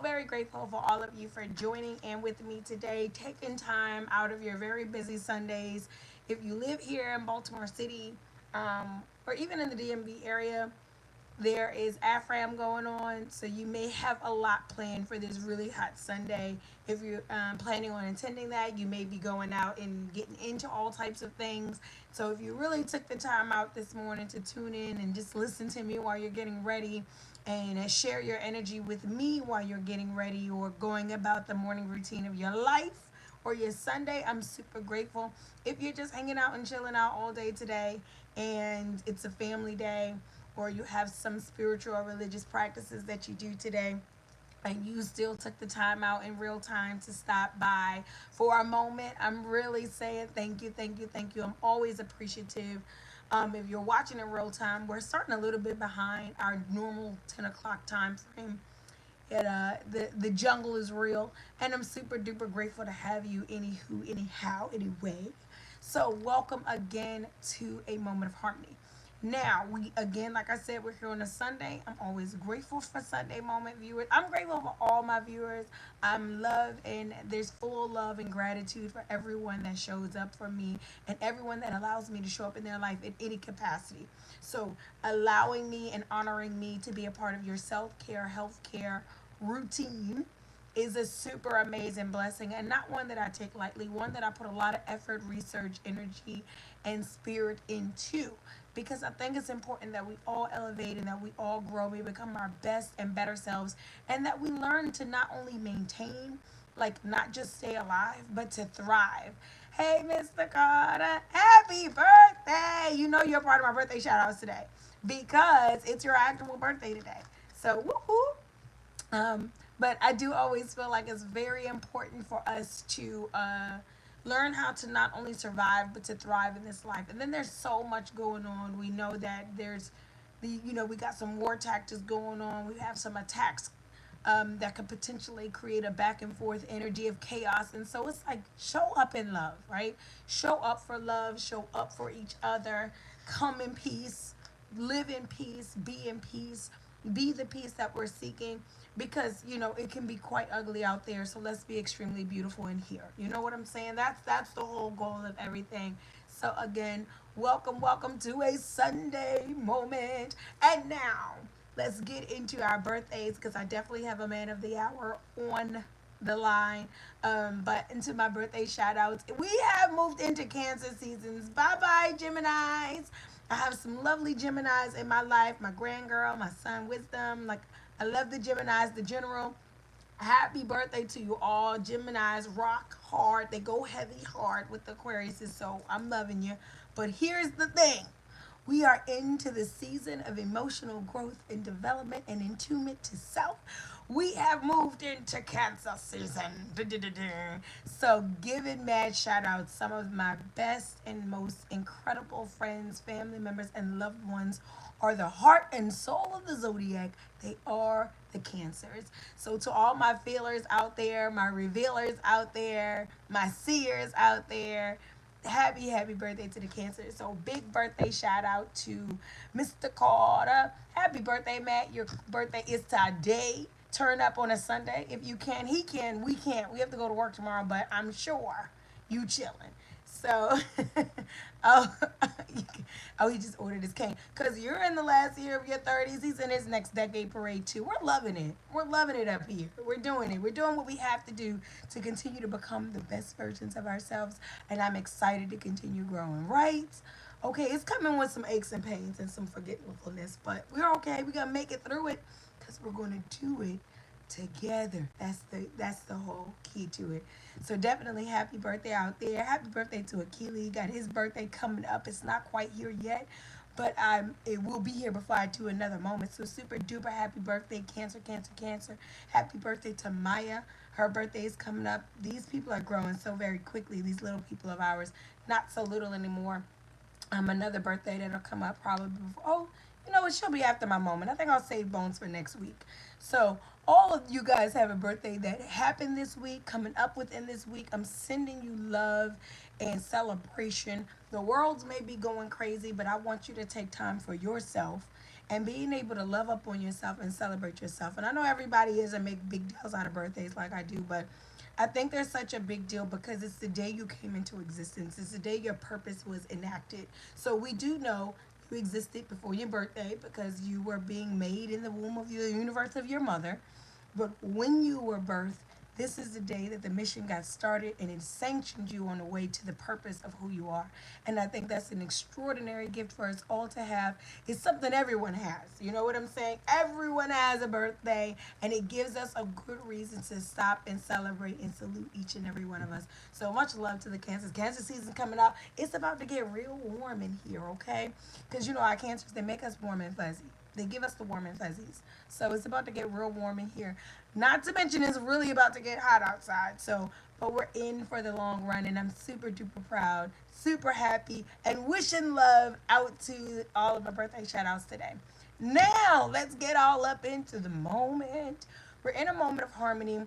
very grateful for all of you for joining in with me today, taking time out of your very busy Sundays. If you live here in Baltimore City, or even in the DMV area, there is AFRAM going on, so you may have a lot planned for this really hot Sunday. If you're planning on attending that, you may be going out and getting into all types of things. So if you really took the time out this morning to tune in and just listen to me while you're getting ready and share your energy with me while you're getting ready or going about the morning routine of your life or your Sunday, I'm super grateful. If you're just hanging out and chilling out all day today and it's a family day, or you have some spiritual or religious practices that you do today, and you still took the time out in real time to stop by for a moment, I'm really saying thank you, thank you, thank you. I'm always appreciative. If you're watching in real time, we're starting a little bit behind our normal 10 o'clock time frame. The jungle is real, and I'm super duper grateful to have you. Anywho, anyhow, anyway. So welcome again to a moment of harmony. Now, we again, like I said, we're here on a Sunday. I'm always grateful for Sunday moment viewers. I'm grateful for all my viewers. I'm love, and there's full love and gratitude for everyone that shows up for me and everyone that allows me to show up in their life in any capacity. So, allowing me and honoring me to be a part of your self care, health care routine is a super amazing blessing, and not one that I take lightly, one that I put a lot of effort, research, energy, and spirit into, because I think it's important that we all elevate and that we all grow, we become our best and better selves, and that we learn to not only maintain, like not just stay alive, but to thrive. Hey, Mr. Carter, happy birthday! You know you're part of my birthday shout outs today because it's your actual birthday today. So, woohoo! But I do always feel like it's very important for us to learn how to not only survive but to thrive in this life. And then there's so much going on. We know that there's we got some war tactics going on. We have some attacks that could potentially create a back and forth energy of chaos. And so it's like show up in love, right? Show up for love, show up for each other, come in peace, live in peace, be the peace that we're seeking, because it can be quite ugly out there, so let's be extremely beautiful in here. You know what I'm saying? That's the whole goal of everything. So again, welcome to a Sunday moment. And now let's get into our birthdays, because I definitely have a man of the hour on the line. But into my birthday shout outs, we have moved into Cancer seasons. Bye bye, Geminis. I have some lovely Geminis in my life. My grand girl, my son Wisdom. Like, I love the Geminis, the general. Happy birthday to you all. Geminis rock hard. They go heavy hard with the Aquarius. So I'm loving you. But here's the thing. We are into the season of emotional growth and development and attunement to self. We have moved into Cancer season. So, giving mad shout outs. Some of my best and most incredible friends, family members, and loved ones are the heart and soul of the zodiac. They are the Cancers. So, to all my feelers out there, my revealers out there, my seers out there, happy birthday to the Cancer. So big birthday shout out to Mr. Carter. Happy birthday, Matt. Your birthday is today. Turn up on a Sunday if you can. He can. We can't. We have to go to work tomorrow, but I'm sure you chilling. So, oh, oh, he just ordered his cane. Because you're in the last year of your 30s. He's in his next decade parade, too. We're loving it. We're loving it up here. We're doing it. We're doing what we have to do to continue to become the best versions of ourselves. And I'm excited to continue growing, right? Okay, it's coming with some aches and pains and some forgetfulness, but we're okay. We're going to make it through it because we're going to do it together. That's the whole key to it. So definitely happy birthday out there. Happy birthday to Akili. Got his birthday coming up. It's not quite here yet, but it will be here before I do another moment. So super duper happy birthday, Cancer, Cancer, Cancer. Happy birthday to Maya. Her birthday is coming up. These people are growing so very quickly. These little people of ours, not so little anymore. Another birthday that'll come up probably before. Oh, you know what? She'll be after my moment. I think I'll save bones for next week. So all of you guys have a birthday that happened this week, coming up within this week. I'm sending you love and celebration. The world may be going crazy, but I want you to take time for yourself and being able to love up on yourself and celebrate yourself. And I know everybody isn't make big deals out of birthdays like I do, but I think there's such a big deal because it's the day you came into existence. It's the day your purpose was enacted. So we do know you existed before your birthday because you were being made in the womb of the universe of your mother. But when you were birthed, this is the day that the mission got started and it sanctioned you on the way to the purpose of who you are. And I think that's an extraordinary gift for us all to have. It's something everyone has. You know what I'm saying? Everyone has a birthday, and it gives us a good reason to stop and celebrate and salute each and every one of us. So much love to the Cancers. Cancer season coming up. It's about to get real warm in here, okay? Because you know our Cancers, they make us warm and fuzzy. They give us the warm and fuzzies. So it's about to get real warm in here. Not to mention it's really about to get hot outside. So, but we're in for the long run, and I'm super duper proud, super happy, and wishing love out to all of my birthday shout outs today. Now, let's get all up into the moment. We're in a moment of harmony.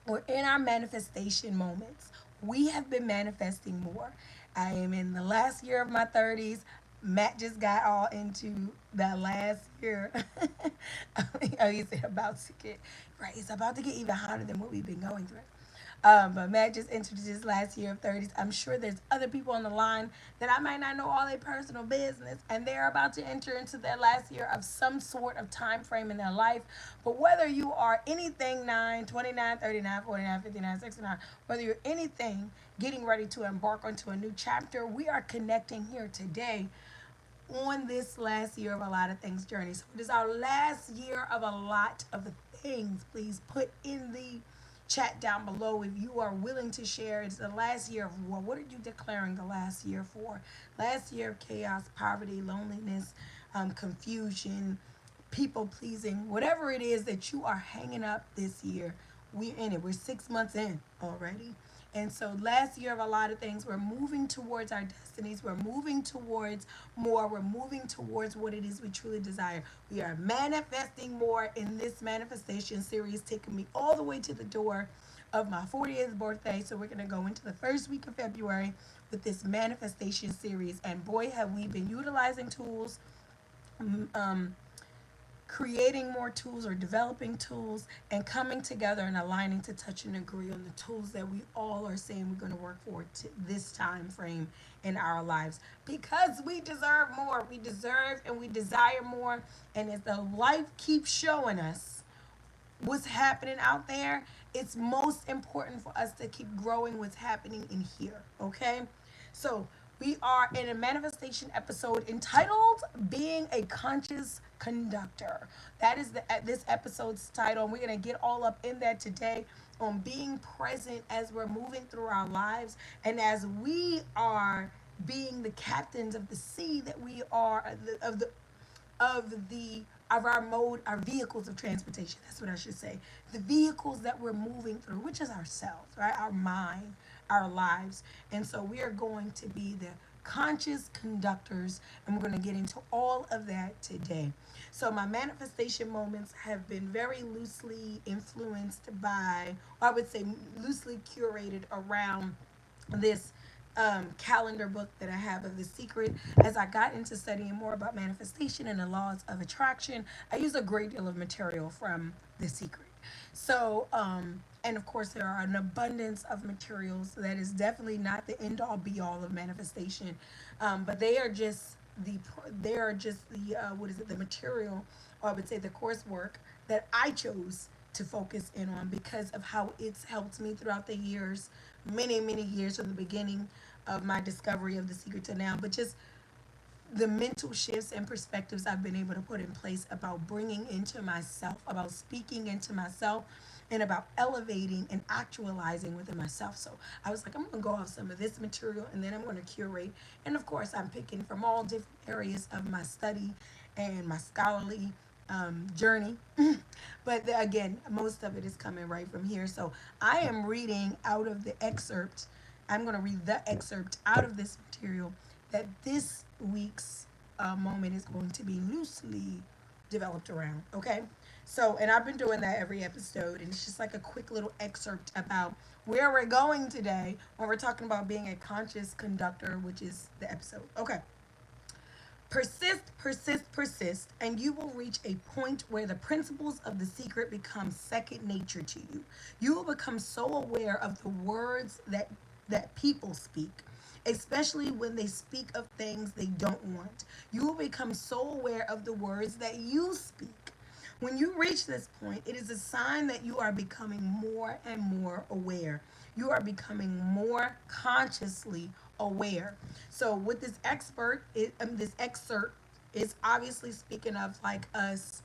We're in our manifestation moments. We have been manifesting more. I am in the last year of my 30s. Matt just got all into the last year. Oh, he's about to get right. It's about to get even hotter than what we've been going through. But Matt just entered his last year of 30s. I'm sure there's other people on the line that I might not know all their personal business, and they're about to enter into their last year of some sort of time frame in their life. But whether you are anything 9, 29, 39, 49, 59, 69, whether you're anything getting ready to embark onto a new chapter, we are connecting here today on this last year of a lot of things journey. So it is our last year of a lot of the things. Please put in the chat down below if you are willing to share. It's the last year of war. What are you declaring the last year for? Last year of chaos, poverty, loneliness, confusion, people pleasing, whatever it is that you are hanging up this year. We're in it. We're 6 months in already. And so last year of a lot of things, we're moving towards our destinies. We're moving towards more. We're moving towards what it is we truly desire. We are manifesting more in this manifestation series, taking me all the way to the door of my 40th birthday. So we're going to go into the first week of February with this manifestation series. And boy, have we been utilizing tools, um, creating more tools or developing tools and coming together and aligning to touch and agree on the tools that we all are saying we're going to work for to this time frame in our lives, because we deserve more. We deserve and we desire more. And as the life keeps showing us what's happening out there, it's most important for us to keep growing what's happening in here, okay? So we are in a manifestation episode entitled Being a Conscious Conductor. That is this episode's title. And we're going to get all up in that today on being present as we're moving through our lives and as we are being the captains of the sea that we are, of our mode, our vehicles of transportation. That's what I should say. The vehicles that we're moving through, which is ourselves, right? Our mind, our lives. And so we are going to be the conscious conductors, and we're going to get into all of that today. So my manifestation moments have been very loosely influenced by, or I would say loosely curated around this calendar book that I have of The Secret. As I got into studying more about manifestation and the laws of attraction, I use a great deal of material from The Secret. So, and of course, there are an abundance of materials that is definitely not the end all be all of manifestation, but they are just the what is it, the material, or I would say the coursework that I chose to focus in on because of how it's helped me throughout the years, many years from the beginning of my discovery of The Secret to now, but just the mental shifts and perspectives I've been able to put in place about bringing into myself, about speaking into myself, and about elevating and actualizing within myself. So I was like, I'm going to go off some of this material and then I'm going to curate. And of course, I'm picking from all different areas of my study and my scholarly journey. But again, most of it is coming right from here. So I am reading out of the excerpt. I'm going to read the excerpt out of this material that this week's moment is going to be loosely developed around. Okay. So, and I've been doing that every episode, and it's just like a quick little excerpt about where we're going today when we're talking about being a conscious conductor, which is the episode. Okay. Persist, persist, persist, and you will reach a point where the principles of the secret become second nature to you. You will become so aware of the words that people speak, especially when they speak of things they don't want. You will become so aware of the words that you speak. When you reach this point, it is a sign that you are becoming more and more aware. You are becoming more consciously aware. So, with this excerpt is obviously speaking of like us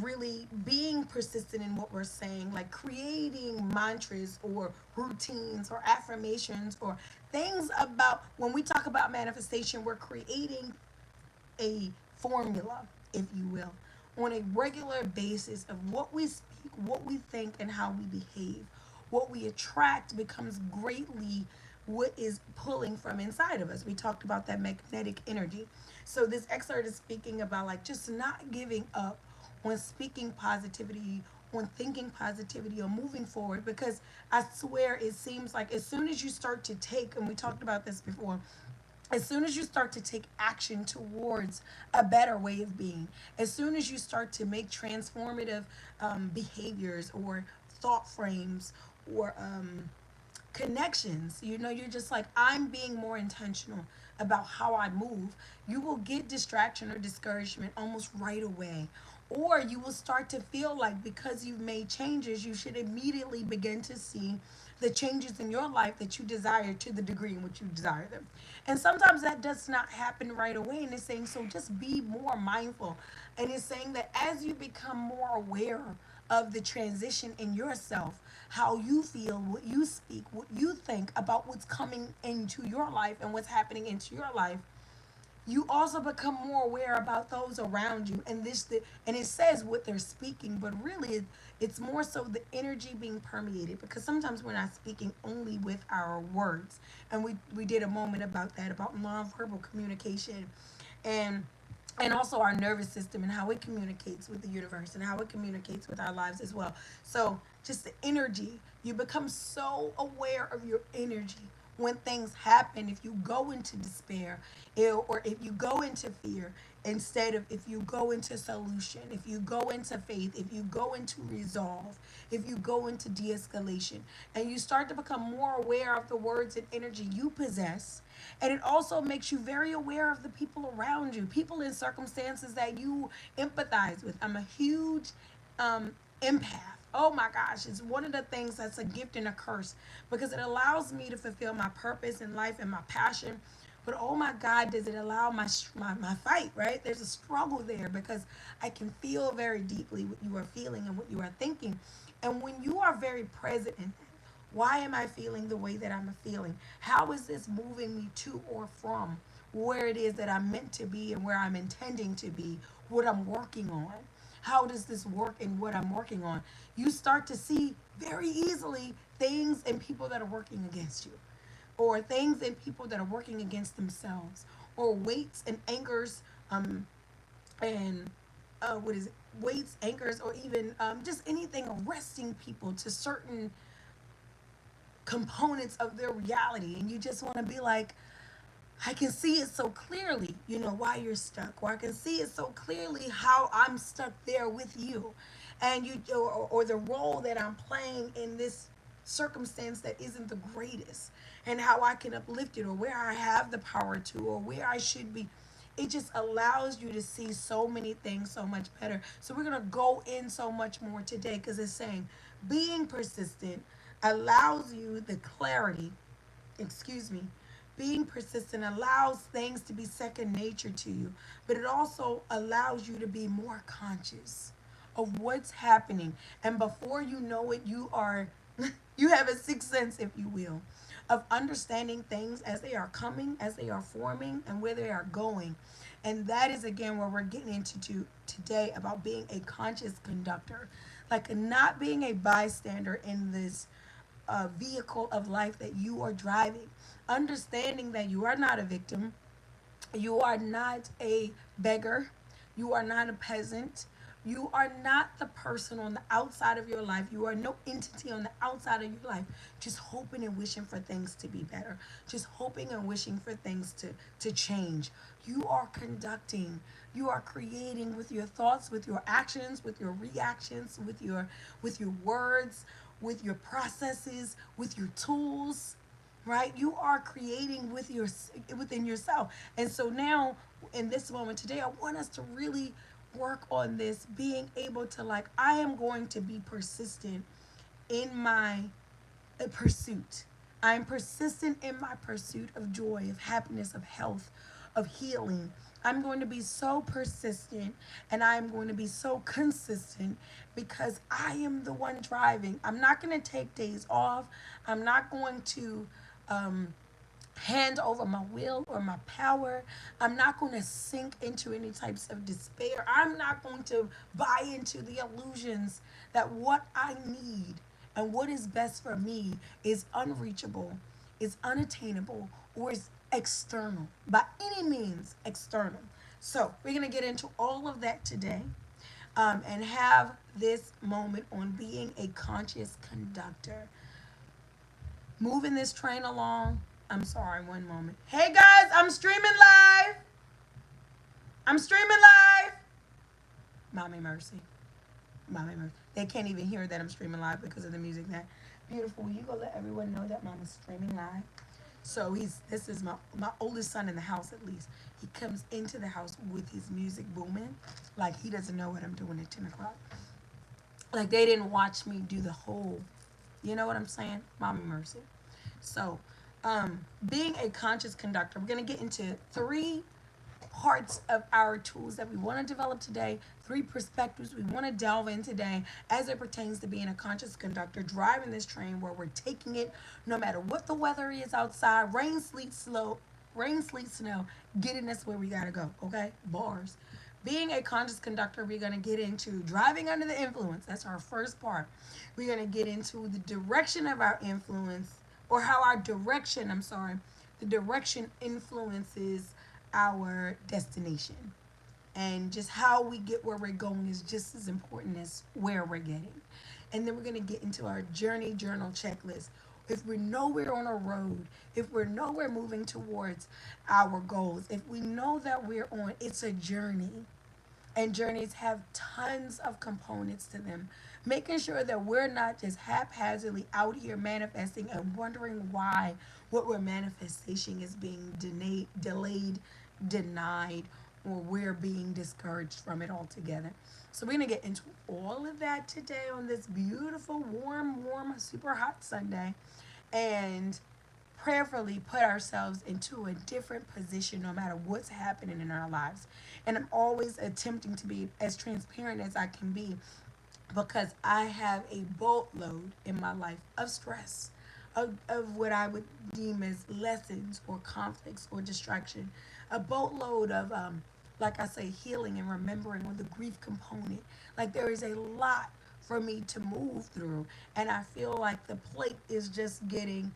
really being persistent in what we're saying, like creating mantras or routines or affirmations or things about when we talk about manifestation, we're creating a formula, if you will, on a regular basis of what we speak, what we think, and how we behave. What we attract becomes greatly what is pulling from inside of us. We talked about that magnetic energy. So this excerpt is speaking about like just not giving up on speaking positivity, on thinking positivity, or moving forward, because I swear it seems like as soon as you start to take, and we talked about this before, as soon as you start to take action towards a better way of being, as soon as you start to make transformative behaviors or thought frames or connections, you're just like, I'm being more intentional about how I move, you will get distraction or discouragement almost right away. Or you will start to feel like because you've made changes, you should immediately begin to see the changes in your life that you desire to the degree in which you desire them. And sometimes that does not happen right away. And it's saying, so just be more mindful. And it's saying that as you become more aware of the transition in yourself, how you feel, what you speak, what you think about what's coming into your life and what's happening into your life, you also become more aware about those around you, and and it says what they're speaking, but really it's more so the energy being permeated, because sometimes we're not speaking only with our words, and we did a moment about that, about nonverbal communication, and also our nervous system and how it communicates with the universe and how it communicates with our lives as well. So just the energy, you become so aware of your energy when things happen. If you go into despair, or if you go into fear, instead of, if you go into solution, if you go into faith, if you go into resolve, if you go into de-escalation, and you start to become more aware of the words and energy you possess. And it also makes you very aware of the people around you, people in circumstances that you empathize with. I'm a huge empath. Oh my gosh, it's one of the things that's a gift and a curse, because it allows me to fulfill my purpose in life and my passion. But oh my God, does it allow my fight, right? There's a struggle there, because I can feel very deeply what you are feeling and what you are thinking. And when you are very present in that, why am I feeling the way that I'm feeling? How is this moving me to or from where it is that I'm meant to be and where I'm intending to be, what I'm working on? How does this work in what I'm working on? You start to see very easily things and people that are working against you, or things and people that are working against themselves, or weights and anchors, and what is it? Weights, anchors, or even just anything arresting people to certain components of their reality. And you just want to be like, I can see it so clearly, why you're stuck, or I can see it so clearly how I'm stuck there with you, and or the role that I'm playing in this circumstance that isn't the greatest, and how I can uplift it, or where I have the power to, or where I should be. It just allows you to see so many things so much better. So we're going to go in so much more today, because it's saying being persistent allows you the clarity, excuse me, being persistent allows things to be second nature to you, but it also allows you to be more conscious of what's happening. And before you know it, you are, you have a sixth sense, if you will, of understanding things as they are coming, as they are forming, and where they are going. And that is again where we're getting into today, about being a conscious conductor, like not being a bystander in this vehicle of life that you are driving. Understanding that you are not a victim, you are not a beggar, you are not a peasant, You are not the person on the outside of your life. You are no entity on the outside of your life just hoping and wishing for things to be better, just hoping and wishing for things to change. You are conducting. You are creating with your thoughts, with your actions, with your reactions, with your words, with your processes, with your tools, right? You are creating with your within yourself. And so now in this moment today, I want us to really work on this, being able to, like, I am going to be persistent in my pursuit. I'm persistent in my pursuit of joy, of happiness, of health, of healing. I'm going to be so persistent and I'm going to be so consistent because I am the one driving. I'm not going to take days off. I'm not going to um, hand over my will or my power. I'm not going to sink into any types of despair. I'm not going to buy into the illusions that what I need and what is best for me is unreachable, is unattainable, or is external, by any means external. So, we're going to get into all of that today, and have this moment on being a conscious conductor. Moving this train along. I'm sorry, one moment. Hey guys, I'm streaming live. I'm streaming live. Mommy mercy. Mommy mercy. They can't even hear that I'm streaming live because of the music. That beautiful. Will you go let everyone know that Mama's streaming live? So this is my oldest son in the house, at least. He comes into the house with his music booming, like he doesn't know what I'm doing at 10 o'clock. Like they didn't watch me do the whole, you know what I'm saying? Mommy mercy. So, being a conscious conductor, we're going to get into three parts of our tools that we want to develop today, three perspectives we want to delve in today as it pertains to being a conscious conductor, driving this train where we're taking it no matter what the weather is outside, rain, sleet, snow, getting us where we got to go, okay? Bars. Being a conscious conductor, we're going to get into driving under the influence. That's our first part. We're going to get into the direction of our influence, or how our direction, I'm sorry, the direction influences our destination. And just how we get where we're going is just as important as where we're getting. And then we're going to get into our journey journal checklist. If we know we're on a road, if we know we're moving towards our goals, if we know that we're on, it's a journey. And journeys have tons of components to them. Making sure that we're not just haphazardly out here manifesting and wondering why what we're manifesting is being delayed, denied, or we're being discouraged from it altogether. So we're going to get into all of that today on this beautiful, warm, super hot Sunday. And prayerfully put ourselves into a different position no matter what's happening in our lives. And I'm always attempting to be as transparent as I can be because I have a boatload in my life of stress, of what I would deem as lessons or conflicts or distraction, a boatload of, like I say, healing and remembering, or the grief component. Like there is a lot for me to move through, and I feel like the plate is just getting,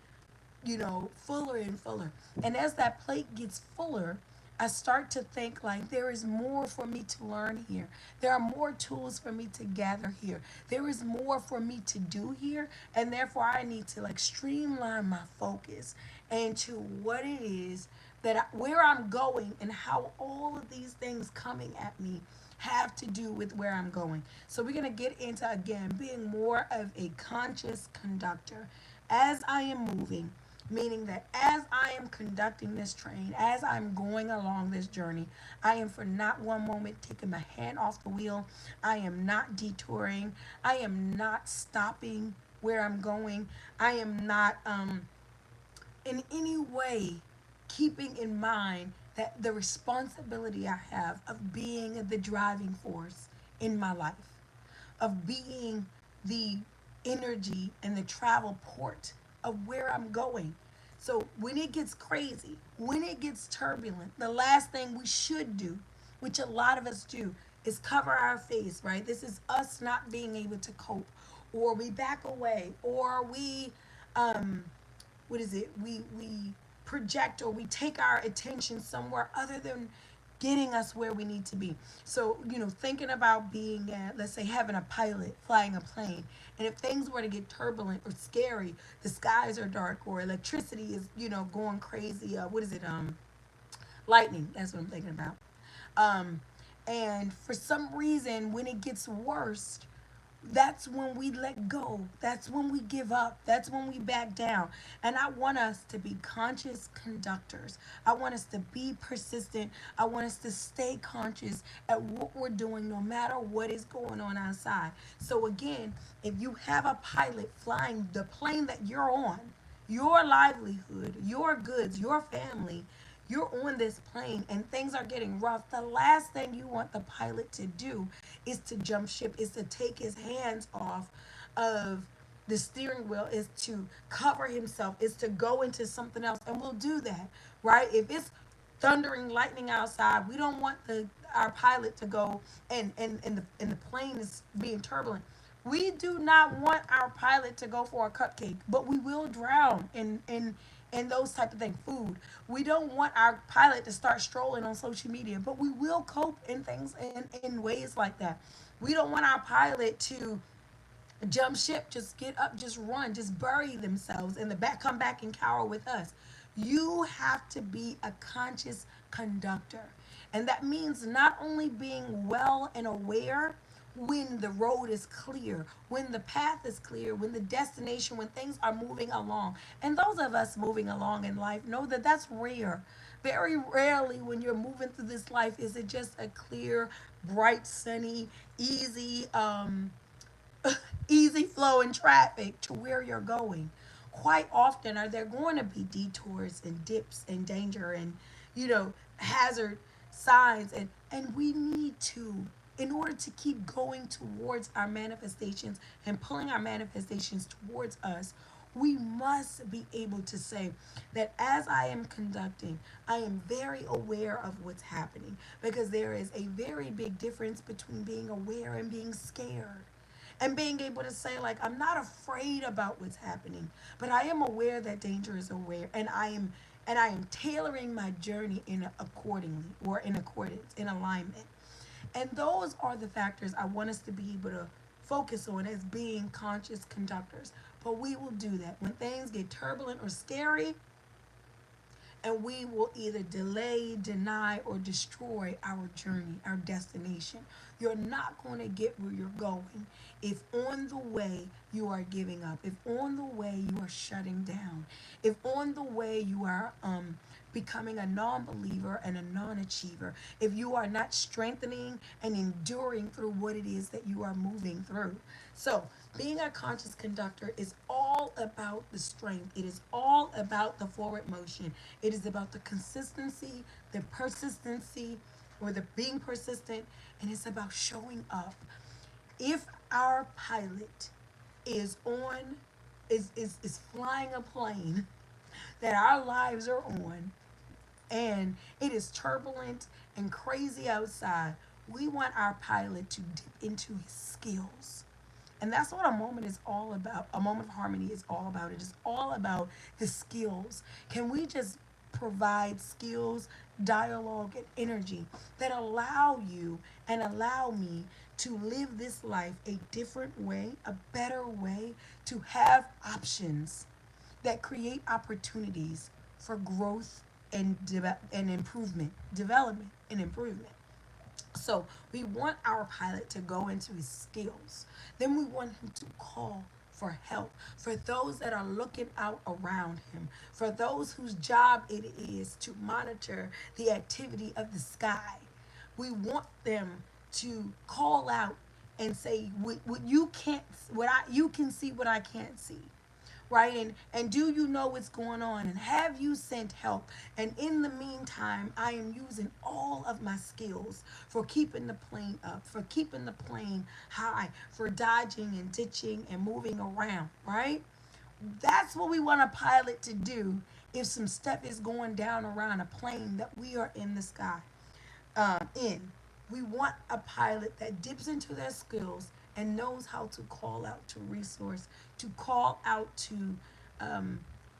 fuller and fuller. And as that plate gets fuller, I start to think like there is more for me to learn here. There are more tools for me to gather here. There is more for me to do here. And therefore, I need to like streamline my focus into what it is where I'm going, and how all of these things coming at me have to do with where I'm going. So we're going to get into, again, being more of a conscious conductor as I am moving, meaning that as I am conducting this train, as I'm going along this journey, I am for not one moment taking my hand off the wheel. I am not detouring. I am not stopping where I'm going. I am not in any way keeping in mind that the responsibility I have of being the driving force in my life, of being the energy and the travel port of where I'm going. So when it gets crazy, when it gets turbulent, the last thing we should do, which a lot of us do, is cover our face, right? This is us not being able to cope, or we back away, or we what is it? We project, or we take our attention somewhere other than getting us where we need to be. So, thinking about being at, let's say, having a pilot flying a plane, and if things were to get turbulent or scary, the skies are dark, or electricity is, going crazy. What is it? Lightning. That's what I'm thinking about. Um, and for some reason, when it gets worse, that's when we let go. That's when we give up. That's when we back down. And I want us to be conscious conductors. I want us to be persistent. I want us to stay conscious at what we're doing no matter what is going on outside. So, again, if you have a pilot flying the plane that you're on, your livelihood, your goods, your family, you're on this plane and things are getting rough, the last thing you want the pilot to do is to jump ship, is to take his hands off of the steering wheel, is to cover himself, is to go into something else. And we'll do that, right? If it's thundering lightning outside, we don't want the our pilot to go and the plane is being turbulent. We do not want our pilot to go for a cupcake, but we will drown in those type of things. Food. We don't want our pilot to start strolling on social media, but we will cope in things in ways like that. We don't want our pilot to jump ship, just get up, just run, just bury themselves in the back, come back and cower with us. You have to be a conscious conductor. And that means not only being well and aware when the road is clear, when the path is clear, when the destination, when things are moving along. And those of us moving along in life know that that's rare. Very rarely when you're moving through this life is it just a clear, bright, sunny, easy, easy flow in traffic to where you're going. Quite often are there going to be detours and dips and danger and hazard signs, and we need to, in order to keep going towards our manifestations and pulling our manifestations towards us, we must be able to say that as I am conducting, I am very aware of what's happening, because there is a very big difference between being aware and being scared, and being able to say, like, I'm not afraid about what's happening, but I am aware that danger is aware, and I am tailoring my journey in accordingly, or in accordance, in alignment. And those are the factors I want us to be able to focus on as being conscious conductors. But we will do that when things get turbulent or scary, and we will either delay, deny, or destroy our journey, our destination. You're not going to get where you're going if on the way you are giving up, if on the way you are shutting down, if on the way you are becoming a non-believer and a non-achiever, if you are not strengthening and enduring through what it is that you are moving through. So being a conscious conductor is all about the strength. It is all about the forward motion. It is about the consistency, the persistency, or the being persistent, and it's about showing up. If our pilot is on is flying a plane that our lives are on, and it is turbulent and crazy outside, we want our pilot to dip into his skills. And that's what a moment is all about. A moment of harmony is all about. It is all about the skills. Can we just provide skills, dialogue, and energy that allow you and allow me to live this life a different way, a better way, to have options that create opportunities for growth and improvement, development and improvement. So we want our pilot to go into his skills. Then we want him to call for help, for those that are looking out around him, for those whose job it is to monitor the activity of the sky. We want them to call out and say, what you can't, you can see what I can't see, right? And do you know what's going on, and have you sent help? And in the meantime, I am using all of my skills for keeping the plane up, for keeping the plane high, for dodging and ditching and moving around, right? That's what we want a pilot to do if some stuff is going down around a plane that we are in the sky in. We want a pilot that dips into their skills and knows how to call out to resource, to call out to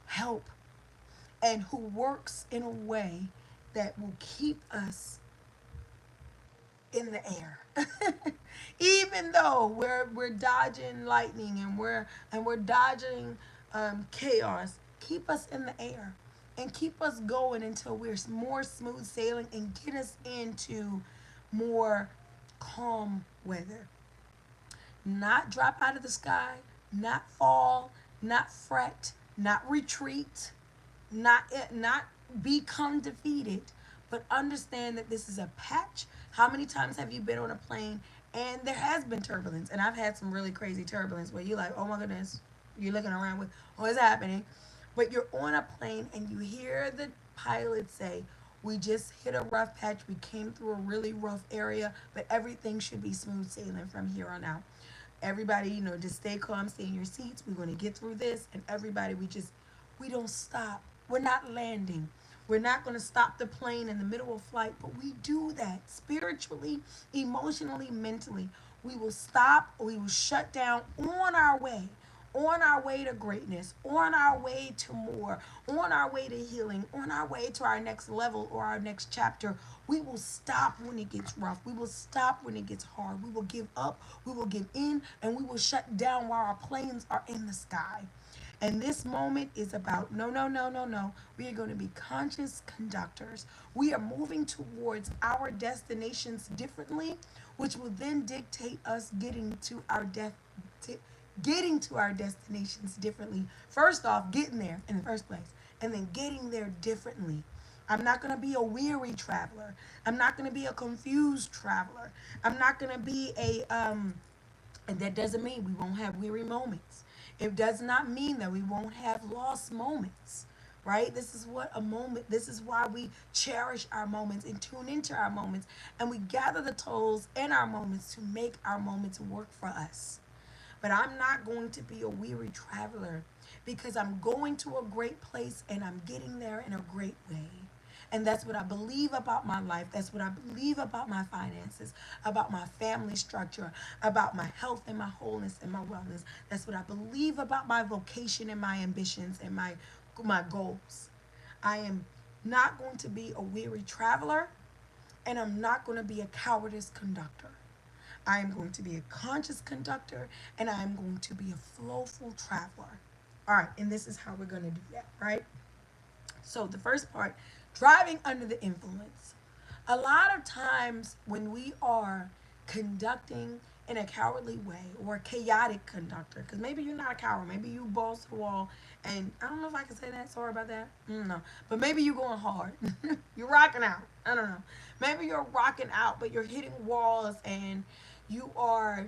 help, and who works in a way that will keep us in the air. Even though we're dodging lightning and we're dodging chaos, keep us in the air and keep us going until we're more smooth sailing and get us into more calm weather. Not drop out of the sky, not fall, not fret, not retreat, not become defeated, but understand that this is a patch. How many times have you been on a plane and there has been turbulence? And I've had some really crazy turbulence where you're like, oh my goodness, you're looking around with what is happening, but you're on a plane and you hear the pilot say, we just hit a rough patch. We came through a really rough area, but everything should be smooth sailing from here on out. Everybody, just stay calm, stay in your seats. We're going to get through this. And everybody, we don't stop. We're not landing. We're not going to stop the plane in the middle of flight, but we do that spiritually, emotionally, mentally. We will stop, we will shut down on our way to greatness, on our way to more, on our way to healing, on our way to our next level or our next chapter. We will stop when it gets rough. We will stop when it gets hard. We will give up, we will give in, and we will shut down while our planes are in the sky. And this moment is about no, no, no, no, no. We are going to be conscious conductors. We are moving towards our destinations differently, which will then dictate us getting to our destinations differently. First off, getting there in the first place, and then getting there differently. I'm not going to be a weary traveler. I'm not going to be a confused traveler. I'm not going to be and that doesn't mean we won't have weary moments. It does not mean that we won't have lost moments, right? This is why we cherish our moments and tune into our moments, and we gather the tools in our moments to make our moments work for us. But I'm not going to be a weary traveler because I'm going to a great place and I'm getting there in a great way. And that's what I believe about my life. That's what I believe about my finances, about my family structure, about my health and my wholeness and my wellness. That's what I believe about my vocation and my ambitions and my goals. I am not going to be a weary traveler, and I'm not going to be a cowardice conductor. I am going to be a conscious conductor, and I am going to be a flowful traveler. All right, and this is how we're going to do that, right? So the first part, driving under the influence. A lot of times when we are conducting in a cowardly way or a chaotic conductor, because maybe you're not a coward, maybe you balls to the wall, and I don't know if I can say that, sorry about that, no, but maybe you're going hard, you're rocking out, I don't know, maybe you're rocking out, but you're hitting walls and you are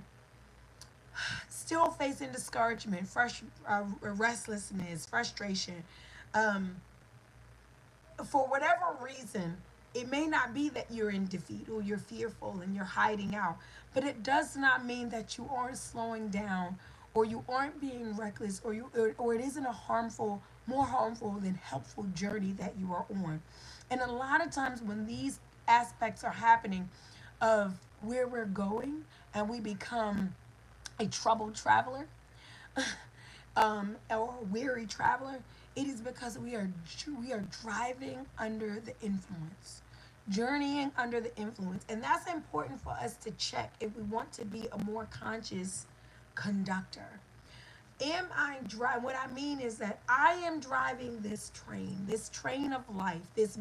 still facing discouragement, restlessness, frustration, um, for whatever reason, it may not be that you're in defeat or you're fearful and you're hiding out, but it does not mean that you aren't slowing down or you aren't being reckless or it isn't a more harmful than helpful journey that you are on. And a lot of times when these aspects are happening of where we're going and we become a troubled traveler, or a weary traveler, it is because we are driving under the influence, journeying under the influence, and that's important for us to check if we want to be a more conscious conductor. Am I driving? What I mean is that I am driving this train of life, this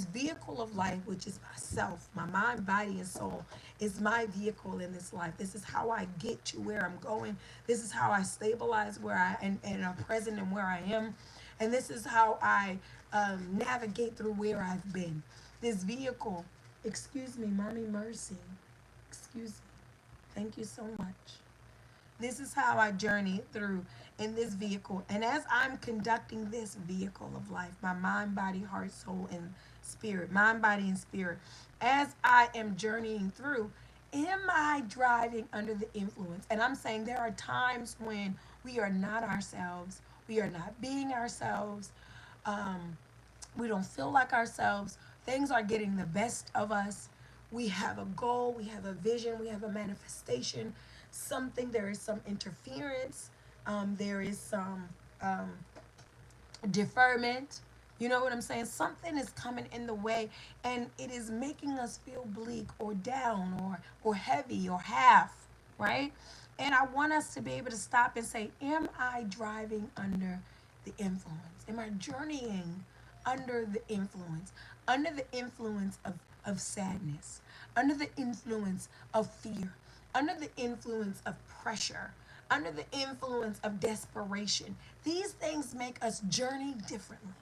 vehicle of life, which is myself, my mind, body, and soul, is my vehicle in this life. This is how I get to where I'm going. This is how I stabilize where and are present and where I am. And this is how I navigate through where I've been. This vehicle, excuse me, Mommy Mercy, excuse me. Thank you so much. This is how I journey through in this vehicle. And as I'm conducting this vehicle of life, my mind, body, heart, soul, and spirit, mind, body, and spirit, as I am journeying through, am I driving under the influence? And I'm saying there are times when we are not ourselves, we are not being ourselves, um, we don't feel like ourselves, things are getting the best of us. We have a goal, we have a vision, we have a manifestation, there is some interference, there is some um, deferment, You know what I'm saying? Something is coming in the way, and it is making us feel bleak or down or heavy or half, right? And I want us to be able to stop and say, am I driving under the influence? Am I journeying under the influence? Under the influence of sadness, under the influence of fear, under the influence of pressure, under the influence of desperation. These things make us journey differently.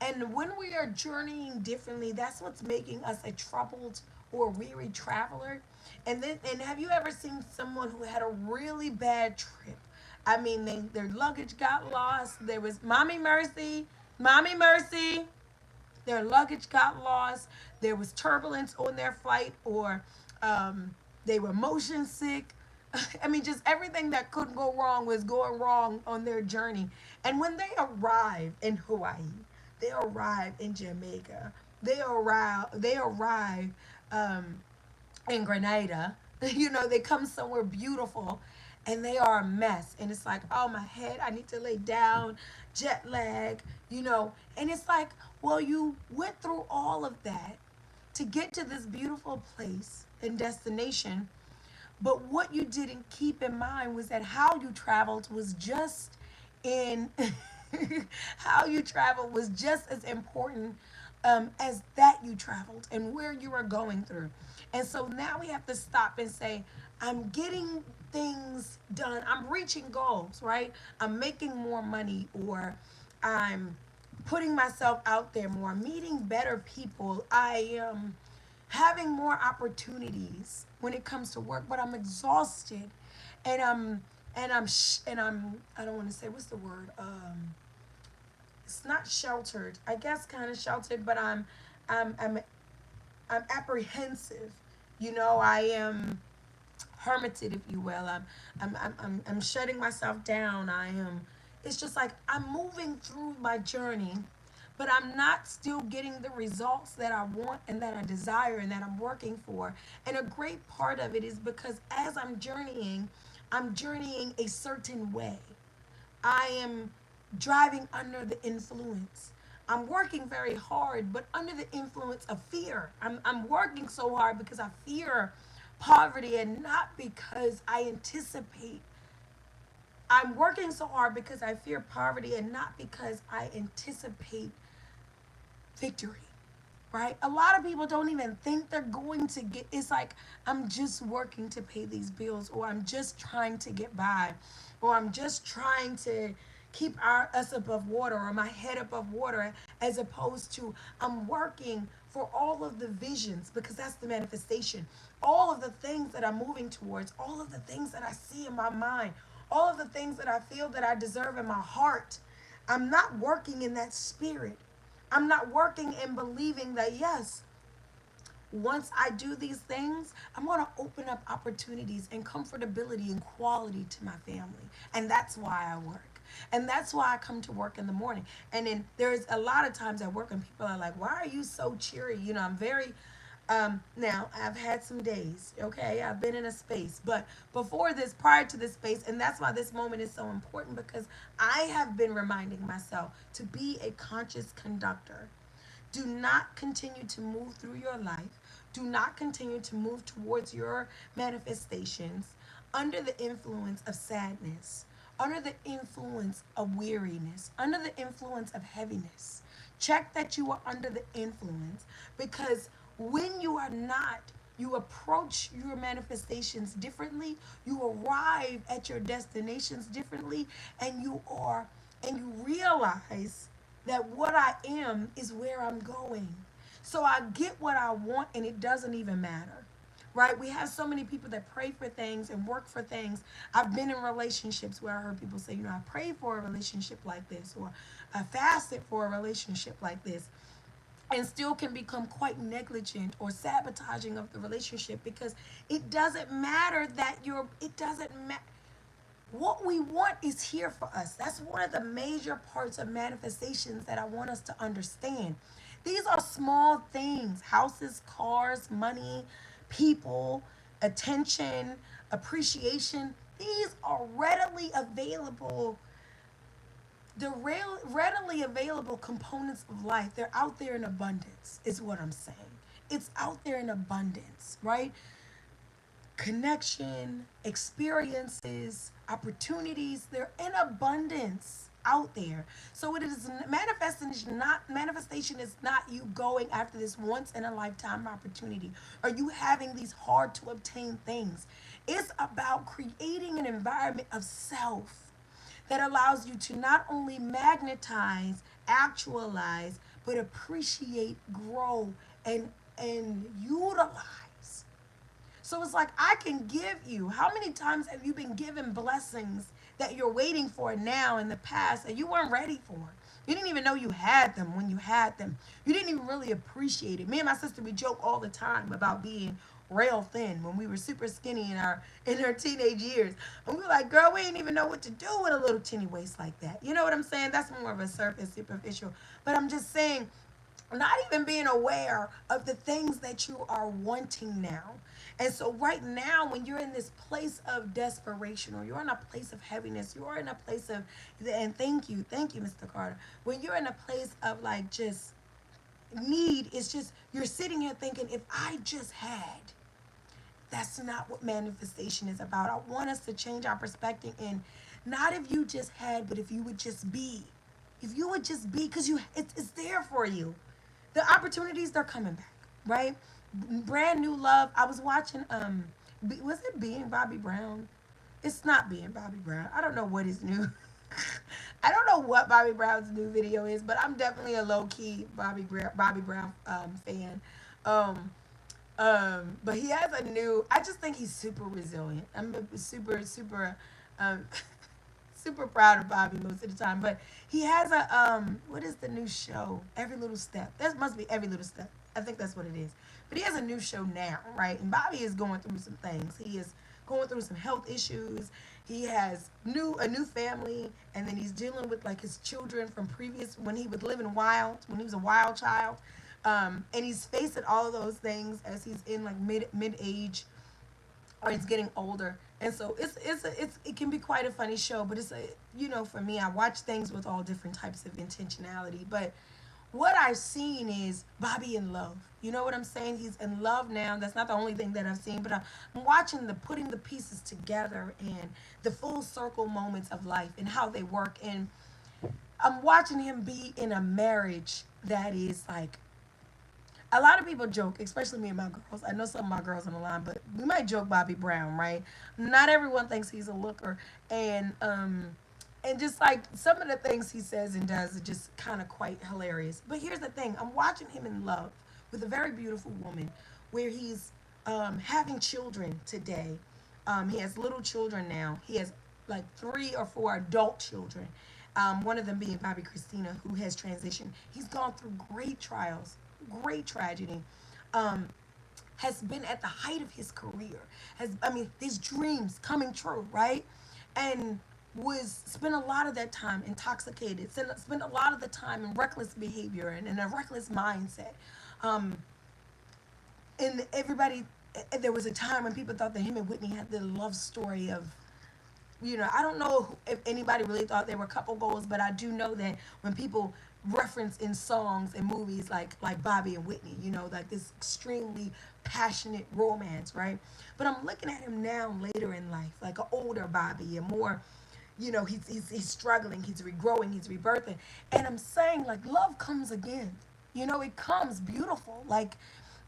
And when we are journeying differently, that's what's making us a troubled or weary traveler. And have you ever seen someone who had a really bad trip? I mean, their luggage got lost. There was mommy mercy. Their luggage got lost. There was turbulence on their flight, or they were motion sick. I mean, just everything that could go wrong was going wrong on their journey. And when they arrive in Hawaii, they arrive in Jamaica, they arrive um, in Grenada. You know, they come somewhere beautiful and they are a mess. And it's like, oh, my head, I need to lay down, jet lag, you know. And it's like, well, you went through all of that to get to this beautiful place and destination. But what you didn't keep in mind was that how you traveled was just in how you traveled was just as important as that you traveled and where you were going through. And so now we have to stop and say, I'm getting things done. I'm reaching goals, right? I'm making more money, or I'm putting myself out there more, meeting better people. I am having more opportunities when it comes to work, but I'm exhausted, and I don't want to say, what's the word, it's not sheltered, I guess, kind of sheltered, but I'm I'm I'm apprehensive. You know, I am hermited, if you will. I'm shutting myself down. I am. It's just like I'm moving through my journey, but I'm not still getting the results that I want and that I desire and that I'm working for. And a great part of it is because as I'm journeying a certain way. I am driving under the influence. I'm working very hard, but under the influence of fear. I'm working so hard because I fear poverty and not because I anticipate. I'm working so hard because I fear poverty and not because I anticipate victory. Right? A lot of people don't even think they're going to get, it's like, I'm just working to pay these bills, or I'm just trying to get by, or I'm just trying to keep us above water, or my head above water, as opposed to I'm working for all of the visions, because that's the manifestation. All of the things that I'm moving towards, all of the things that I see in my mind, all of the things that I feel that I deserve in my heart. I'm not working in that spirit. I'm not working and believing that, yes, once I do these things, I'm going to open up opportunities and comfortability and quality to my family. And that's why I work. And that's why I come to work in the morning. And then there's a lot of times at work and people are like, why are you so cheery? You know, I'm very, now I've had some days, okay? I've been in a space. But before this, prior to this space, and that's why this moment is so important, because I have been reminding myself to be a conscious conductor. Do not continue to move through your life. Do not continue to move towards your manifestations under the influence of sadness, under the influence of weariness, under the influence of heaviness. Check that you are under the influence, because when you are not, you approach your manifestations differently, you arrive at your destinations differently, and you realize that what I am is where I'm going. So I get what I want and it doesn't even matter. Right? We have so many people that pray for things and work for things. I've been in relationships where I heard people say, you know, I prayed for a relationship like this, or I fasted for a relationship like this, and still can become quite negligent or sabotaging of the relationship, because it doesn't matter that it doesn't matter. What we want is here for us. That's one of the major parts of manifestations that I want us to understand. These are small things: houses, cars, money, people, attention, appreciation. These are readily available The readily available components of life, they're out there in abundance, is what I'm saying. It's out there in abundance, right? Connection, experiences, opportunities, they're in abundance out there. So it is manifestation is not you going after this once in a lifetime opportunity or you having these hard to obtain things. It's about creating an environment of self that allows you to not only magnetize, actualize, but appreciate, grow, and utilize. So it's like I can give you. How many times have you been given blessings that you're waiting for now in the past that you weren't ready for? You didn't even know you had them when you had them. You didn't even really appreciate it. Me and my sister, we joke all the time about being rail thin when we were super skinny in our teenage years. And we were like, girl, we didn't even know what to do with a little teeny waist like that. You know what I'm saying? That's more of a surface, superficial. But I'm just saying, not even being aware of the things that you are wanting now. And so right now, when you're in this place of desperation or you're in a place of heaviness, you're in a place of, and thank you, Mr. Carter. When you're in a place of like just need, it's just, you're sitting here thinking, if I just had, that's not what manifestation is about. I want us to change our perspective and not if you just had, but if you would just be. If you would just be, because it's there for you. The opportunities, they're coming back, right? Brand new love. I was watching was it Being Bobby Brown? It's not Being Bobby Brown. I don't know what his new I don't know what Bobby Brown's new video is, but I'm definitely a low key Bobby Brown fan. Um but he has a new, I just think he's super resilient. I'm super um super proud of Bobby most of the time. But he has a what is the new show? Every Little Step. That must be Every Little Step. I think that's what it is. But he has a new show now, right? And Bobby is going through some things. He is going through some health issues. He has a new family, and then he's dealing with like his children from previous when he was living wild, when he was a wild child. And he's facing all of those things as he's in like mid age or he's getting older. And so it can be quite a funny show, but it's a, you know, for me, I watch things with all different types of intentionality. But what I've seen is Bobby in love. You know what I'm saying? He's in love now. That's not the only thing that I've seen, but I'm watching the putting the pieces together and the full circle moments of life and how they work. And I'm watching him be in a marriage that is like, a lot of people joke, especially me and my girls. I know some of my girls on the line, but we might joke Bobby Brown, right? Not everyone thinks he's a looker, and just like some of the things he says and does are just kind of quite hilarious. But here's the thing: I'm watching him in love with a very beautiful woman, where he's having children today. He has little children now. He has like 3 or 4 adult children. One of them being Bobby Christina, who has transitioned. He's gone through great trials, great tragedy, has been at the height of his career, his dreams coming true, right? And was spent a lot of that time intoxicated, spent a lot of the time in reckless behavior and in a reckless mindset. Um, and everybody, there was a time when people thought that him and Whitney had the love story of, you know, I don't know if anybody really thought they were couple goals, but I do know that when people reference in songs and movies like Bobby and Whitney, you know, like this extremely passionate romance, right? But I'm looking at him now later in life, like an older Bobby, and more, you know, he's struggling, he's regrowing, he's rebirthing, and I'm saying like love comes again, you know, it comes beautiful, like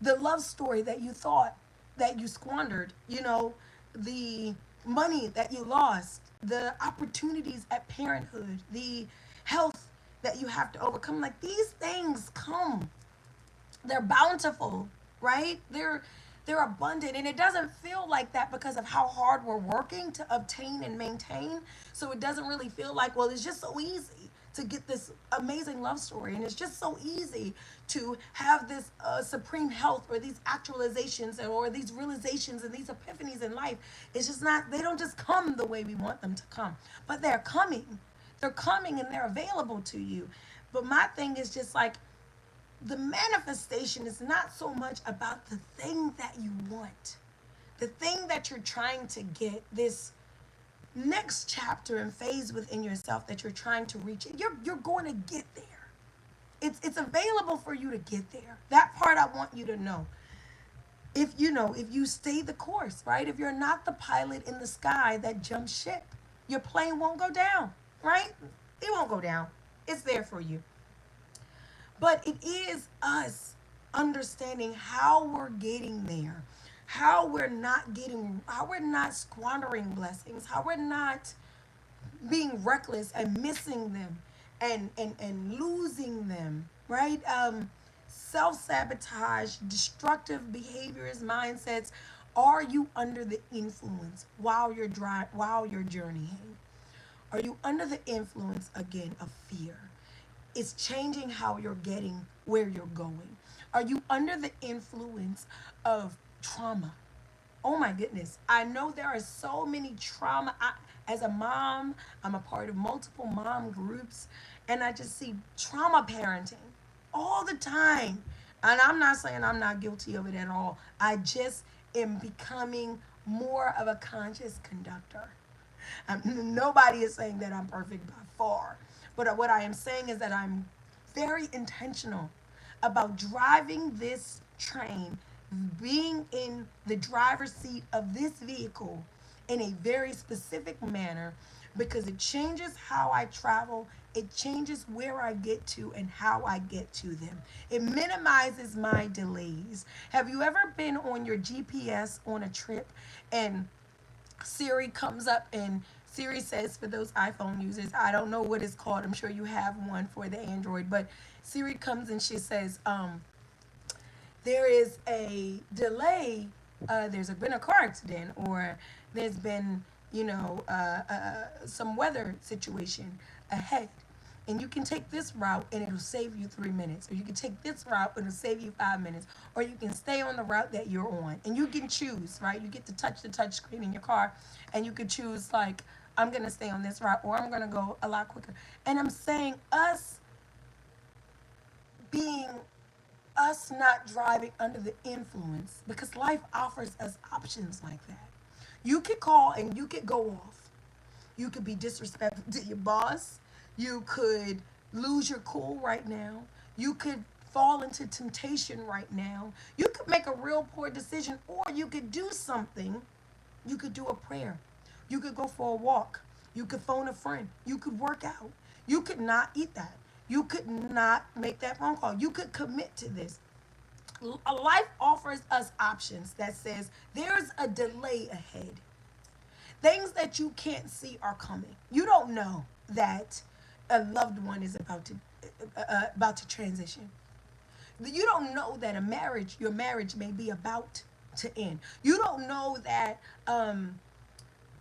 the love story that you thought that you squandered, you know, the money that you lost, the opportunities at parenthood, the health that you have to overcome. Like these things come. They're bountiful, right? They're abundant, and it doesn't feel like that because of how hard we're working to obtain and maintain. So it doesn't really feel like, well, it's just so easy to get this amazing love story, and it's just so easy to have this supreme health or these actualizations or these realizations and these epiphanies in life. It's just not, they don't just come the way we want them to come, but they're coming. They're coming and they're available to you. But my thing is just like, the manifestation is not so much about the thing that you want, the thing that you're trying to get, this next chapter and phase within yourself that you're trying to reach, you're going to get there. It's available for you to get there. That part I want you to know. If you stay the course, right? If you're not the pilot in the sky that jumps ship, your plane won't go down, right? It won't go down. It's there for you. But it is us understanding how we're getting there, how we're not squandering blessings, how we're not being reckless and missing them and losing them, right? Self-sabotage, destructive behaviors, mindsets. Are you under the influence while you're journeying? Are you under the influence again of fear? It's changing how you're getting where you're going. Are you under the influence of trauma? Oh my goodness. I know there are so many trauma. As a mom, I'm a part of multiple mom groups, and I just see trauma parenting all the time. And I'm not saying I'm not guilty of it at all. I just am becoming more of a conscious conductor. Nobody is saying that I'm perfect by far. But what I am saying is that I'm very intentional about driving this train, being in the driver's seat of this vehicle in a very specific manner, because it changes how I travel, it changes where I get to and how I get to them. It minimizes my delays. Have you ever been on your GPS on a trip and Siri comes up and Siri says, for those iPhone users, I don't know what it's called. I'm sure you have one for the Android, but Siri comes and she says, there is a delay. There's been a car accident, or there's been, some weather situation ahead. And you can take this route and it'll save you 3 minutes. Or you can take this route and it'll save you 5 minutes. Or you can stay on the route that you're on. And you can choose, right? You get to touch the touch screen in your car and you can choose, like, I'm going to stay on this route or I'm going to go a lot quicker. And I'm saying us not driving under the influence, because life offers us options like that. You could call and you could go off. You could be disrespectful to your boss. You could lose your cool right now. You could fall into temptation right now. You could make a real poor decision, or you could do something. You could do a prayer. You could go for a walk. You could phone a friend. You could work out. You could not eat that. You could not make that phone call. You could commit to this. Life offers us options that says there's a delay ahead. Things that you can't see are coming. You don't know that a loved one is about to transition. You don't know that your marriage may be about to end. You don't know that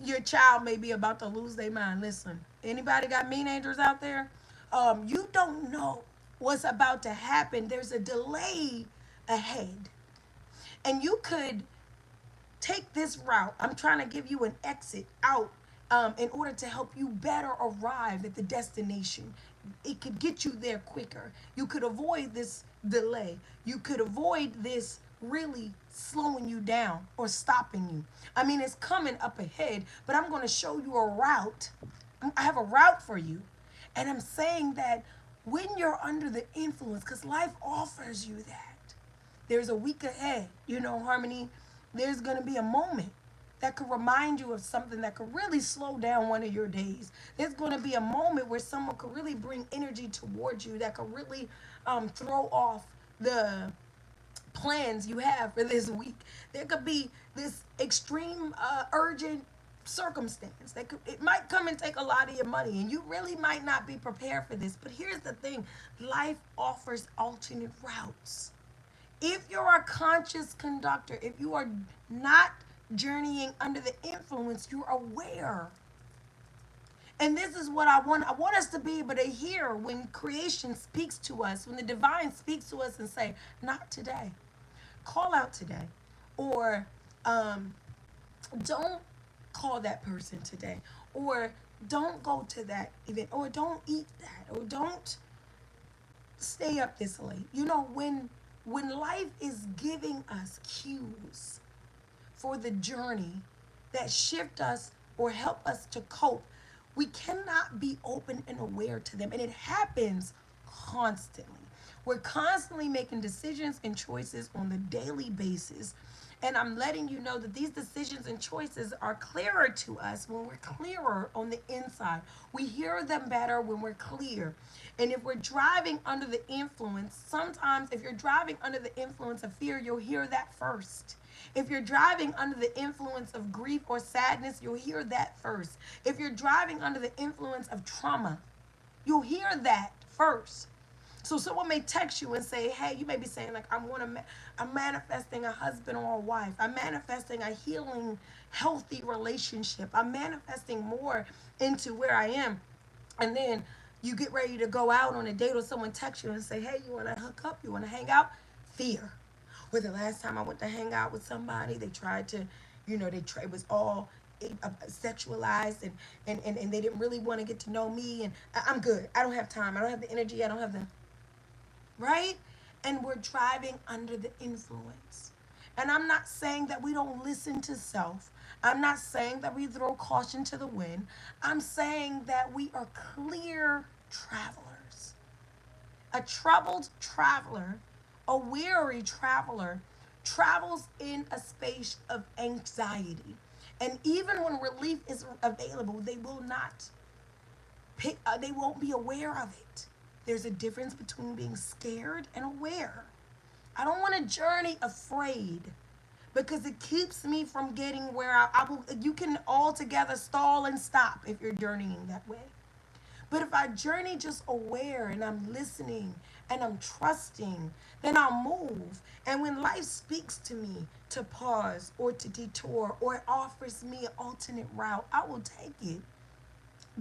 your child may be about to lose their mind. Listen, anybody got mean angels out there? You don't know what's about to happen. There's a delay ahead. And you could take this route. I'm trying to give you an exit out in order to help you better arrive at the destination. It could get you there quicker. You could avoid this delay. You could avoid this really slowing you down or stopping you. I mean, it's coming up ahead, but I'm going to show you a route. I have a route for you. And I'm saying that when you're under the influence, because life offers you that, there's a week ahead, Harmony, there's going to be a moment that could remind you of something that could really slow down one of your days. There's going to be a moment where someone could really bring energy towards you that could really throw off the plans you have for this week. There could be this extreme urgent circumstance it might come and take a lot of your money, and you really might not be prepared for this. But here's the thing, life offers alternate routes. If you're a conscious conductor, if you are not journeying under the influence, you're aware. And this is what I want us to be able to hear when creation speaks to us, when the divine speaks to us and say, not today. Call out today. Or don't call that person today. Or don't go to that event. Or don't eat that. Or don't stay up this late. When life is giving us cues for the journey that shift us or help us to cope, we cannot be open and aware to them. And it happens constantly. We're constantly making decisions and choices on the daily basis. And I'm letting you know that these decisions and choices are clearer to us when we're clearer on the inside. We hear them better when we're clear. And if we're driving under the influence, sometimes if you're driving under the influence of fear, you'll hear that first. If you're driving under the influence of grief or sadness, you'll hear that first. If you're driving under the influence of trauma, you'll hear that first. So someone may text you and say, hey, you may be saying like, I'm manifesting a husband or a wife. I'm manifesting a healing, healthy relationship. I'm manifesting more into where I am. And then you get ready to go out on a date or someone texts you and say, hey, you want to hook up? You want to hang out? Fear. Or the last time I went to hang out with somebody, they tried to, it was all sexualized and they didn't really want to get to know me. And I'm good. I don't have time. I don't have the energy. I don't have the, right? And we're driving under the influence. And I'm not saying that we don't listen to self. I'm not saying that we throw caution to the wind. I'm saying that we are clear travelers. A troubled traveler, a weary traveler, travels in a space of anxiety. And even when relief is available, they will not they won't be aware of it. There's a difference between being scared and aware. I don't want to journey afraid because it keeps me from getting where I will. You can altogether stall and stop if you're journeying that way. But if I journey just aware and I'm listening and I'm trusting, then I'll move. And when life speaks to me to pause or to detour or it offers me an alternate route, I will take it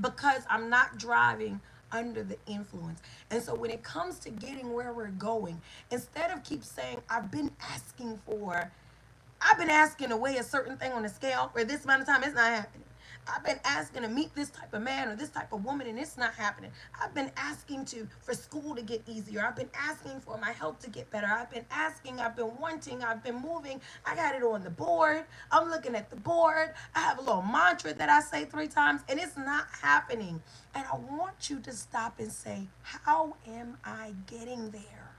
because I'm not driving under the influence. And so when it comes to getting where we're going, instead of keep saying, I've been asking to weigh a certain thing on the scale for this amount of time, it's not happening. I've been asking to meet this type of man or this type of woman and it's not happening. I've been asking for school to get easier. I've been asking for my health to get better. I've been asking, I've been wanting, I've been moving. I got it on the board. I'm looking at the board. I have a little mantra that I say 3 times and it's not happening. And I want you to stop and say, how am I getting there?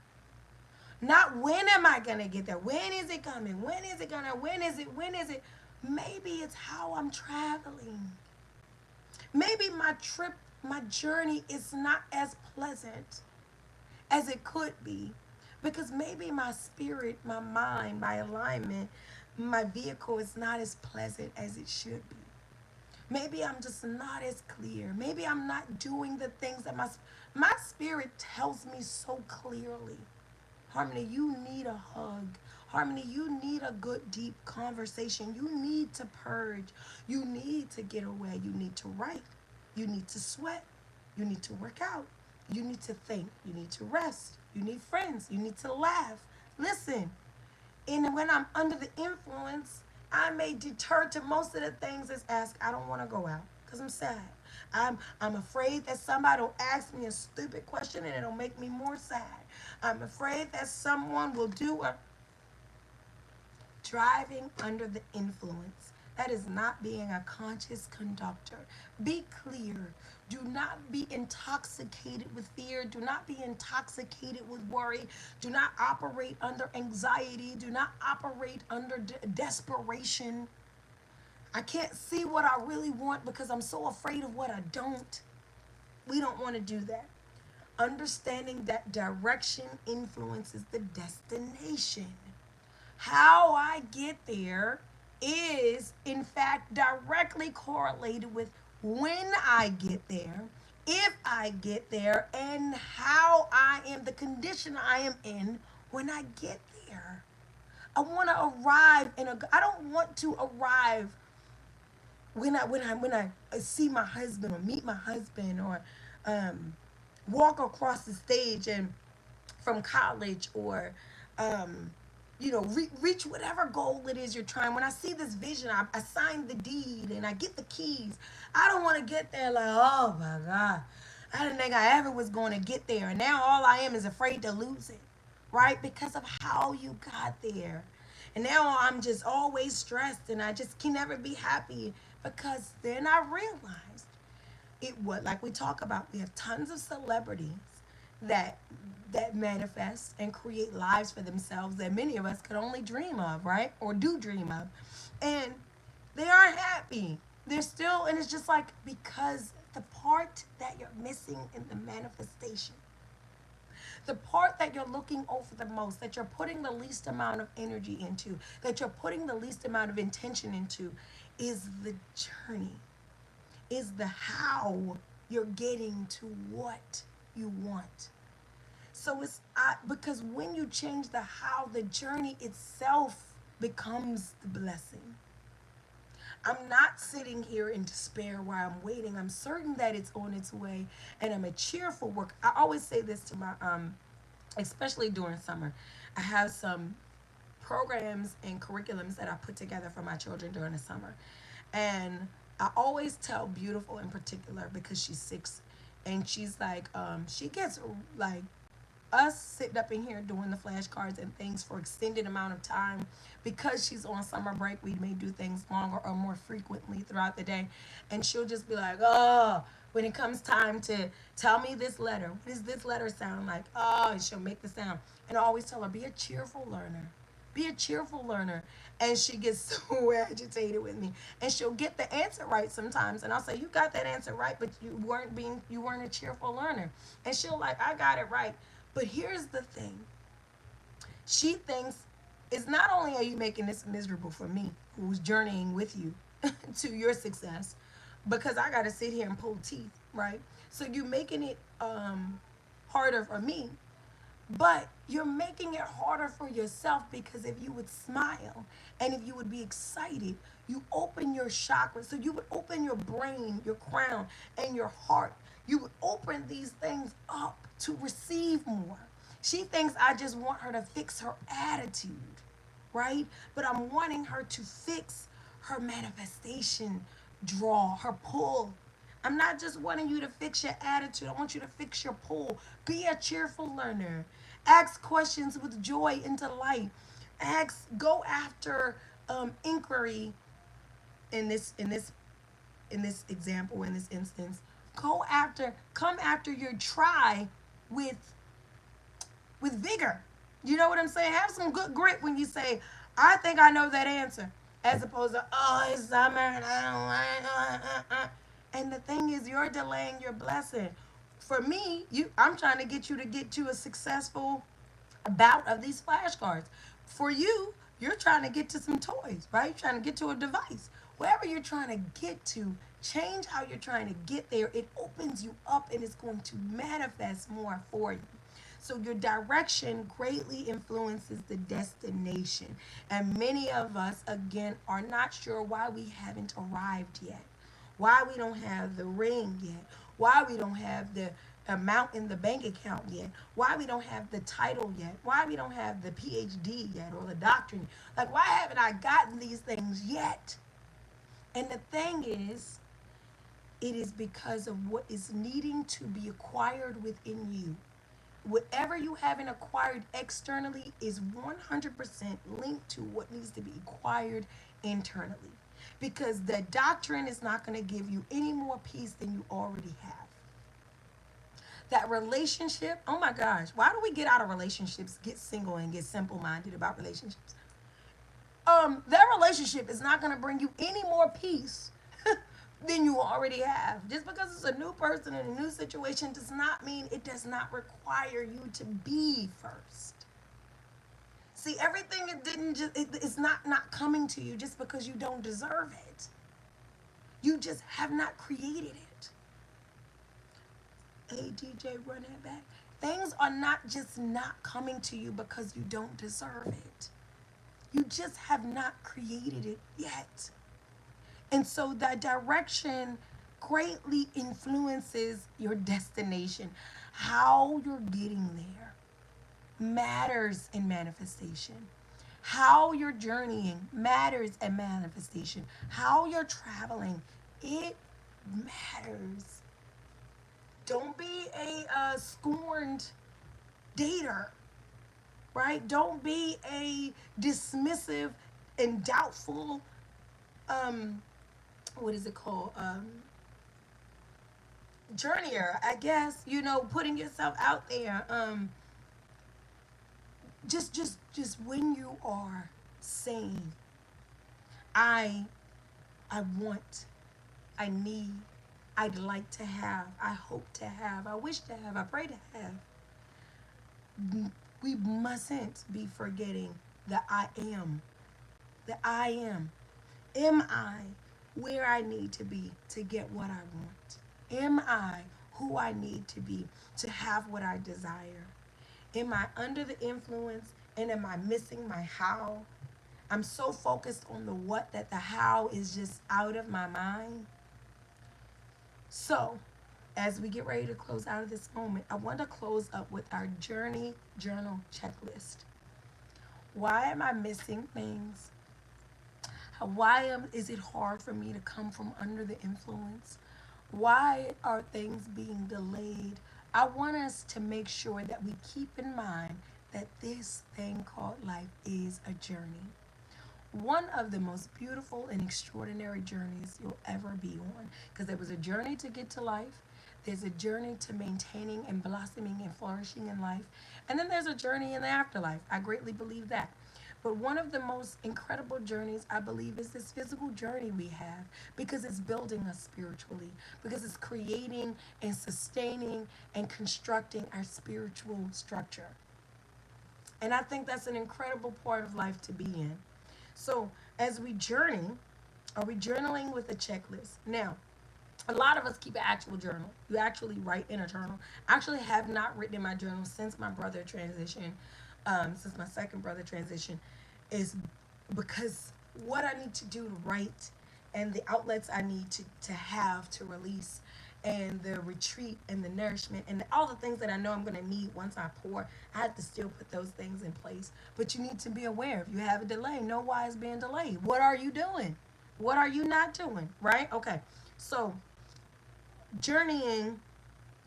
Not when am I going to get there? When is it coming? When is it going to, when is it? Maybe it's how I'm traveling. Maybe my journey is not as pleasant as it could be because maybe my spirit, my mind, my alignment, my vehicle is not as pleasant as it should be. Maybe I'm just not as clear. Maybe I'm not doing the things that my spirit tells me so clearly. Harmony, you need a hug. Harmony, you need a good, deep conversation. You need to purge. You need to get away. You need to write. You need to sweat. You need to work out. You need to think. You need to rest. You need friends. You need to laugh. Listen, and when I'm under the influence, I may deter to most of the things as ask, I don't want to go out because I'm sad. I'm afraid that somebody will ask me a stupid question and it'll make me more sad. I'm afraid that someone will do a driving under the influence. That is not being a conscious conductor. Be clear. Do not be intoxicated with fear. Do not be intoxicated with worry. Do not operate under anxiety. Do not operate under desperation. I can't see what I really want because I'm so afraid of what I don't. We don't want to do that. Understanding that direction influences the destination. How I get there is, in fact, directly correlated with when I get there, if I get there, and how I am, the condition I am in when I get there. I want to arrive I don't want to arrive when I see my husband or meet my husband or walk across the stage and from college or reach whatever goal it is you're trying. When I see this vision, I sign the deed and I get the keys. I don't want to get there like, oh my God, I didn't think I ever was going to get there. And now all I am is afraid to lose it, right? Because of how you got there. And now I'm just always stressed and I just can never be happy because then I realized it would, like we talk about, we have tons of celebrities that manifest and create lives for themselves that many of us could only dream of, right? Or do dream of. And they aren't happy. They're still, and it's just like, because the part that you're missing in the manifestation, the part that you're looking over the most, that you're putting the least amount of energy into, that you're putting the least amount of intention into, is the journey, is the how you're getting to what you want. So because when you change the how, the journey itself becomes the blessing. I'm not sitting here in despair while I'm waiting. I'm certain that it's on its way, and I'm a cheerful worker. I always say this to my especially during summer. I have some programs and curriculums that I put together for my children during the summer. And I always tell Beautiful in particular, because she's 6, and she's like, she gets like us sitting up in here doing the flashcards and things for extended amount of time. Because she's on summer break, we may do things longer or more frequently throughout the day, and she'll just be like, oh, when it comes time to tell me this letter, what does this letter sound like? Oh, and she'll make the sound. And I always tell her, be a cheerful learner, be a cheerful learner. And she gets so agitated with me, and she'll get the answer right sometimes, and I'll say, you got that answer right, but you weren't a cheerful learner. And she'll like, I got it right. But here's the thing. She thinks, it's not only are you making this miserable for me, who's journeying with you to your success, because I got to sit here and pull teeth, right? So you're making it harder for me, but you're making it harder for yourself, because if you would smile and if you would be excited, you open your chakras. So you would open your brain, your crown, and your heart. You would open these things up to receive more. She thinks I just want her to fix her attitude, right? But I'm wanting her to fix her manifestation draw, her pull. I'm not just wanting you to fix your attitude. I want you to fix your pull. Be a cheerful learner. Ask questions with joy and delight. Go after inquiry in this example, in this instance. Come after your try with vigor. You know what I'm saying? Have some good grit when you say, I think I know that answer, as opposed to, oh, it's summer and I don't want. And the thing is, you're delaying your blessing. For me, I'm trying to get you a successful bout of these flashcards. For you, you're trying to get to some toys, right? You're trying to get to a device. Wherever you're trying to get to, change how you're trying to get there. It opens you up, and it's going to manifest more for you. So your direction greatly influences the destination. And many of us, again, are not sure why we haven't arrived yet, why we don't have the ring yet, why we don't have the amount in the bank account yet, why we don't have the title yet, why we don't have the PhD yet, or the doctrine. Like, why haven't I gotten these things yet? And the thing is, it is because of what is needing to be acquired within you. Whatever you haven't acquired externally is 100% linked to what needs to be acquired internally. Because the doctrine is not going to give you any more peace than you already have. That relationship, oh my gosh, why do we get out of relationships, get single, and get simple-minded about relationships? That relationship is not going to bring you any more peace than you already have. Just because it's a new person in a new situation does not mean it does not require you to be first. See, everything it's not coming to you just because you don't deserve it. You just have not created it. Hey, DJ, run that back. Things are not just not coming to you because you don't deserve it. You just have not created it yet. And so that direction greatly influences your destination. How you're getting there matters in manifestation. How you're journeying matters in manifestation. How you're traveling, it matters. Don't be a scorned dater, right? Don't be a dismissive and doubtful what is it called? Journeyer, I guess, you know, putting yourself out there. Just when you are saying, I, I want, I need, I'd like to have, I hope to have, I wish to have, I pray to have. We mustn't be forgetting the I am. The I am. Am I where I need to be to get what I want? Am I who I need to be to have what I desire? Am I under the influence and am I missing my how? I'm so focused on the what that the how is just out of my mind. So, as we get ready to close out of this moment, I want to close up with our journey journal checklist. Why am I missing things? Is it hard for me to come from under the influence? Why are things being delayed? I want us to make sure that we keep in mind that this thing called life is a journey. One of the most beautiful and extraordinary journeys you'll ever be on. Because there was a journey to get to life, there's a journey to maintaining and blossoming and flourishing in life, and then there's a journey in the afterlife. I greatly believe that. But one of the most incredible journeys, I believe, is this physical journey we have because it's building us spiritually, because it's creating and sustaining and constructing our spiritual structure. And I think that's an incredible part of life to be in. So, as we journey, are we journaling with a checklist? Now, a lot of us keep an actual journal. You actually write in a journal. I actually have not written in my journal since my brother transitioned, since my second brother transitioned, is because what I need to do to write and the outlets I need to have to release and the retreat and the nourishment and all the things that I know I'm going to need once I pour, I have to still put those things in place. But you need to be aware. If you have a delay, know why it's being delayed. What are you doing? What are you not doing? Right? Okay. So, journeying,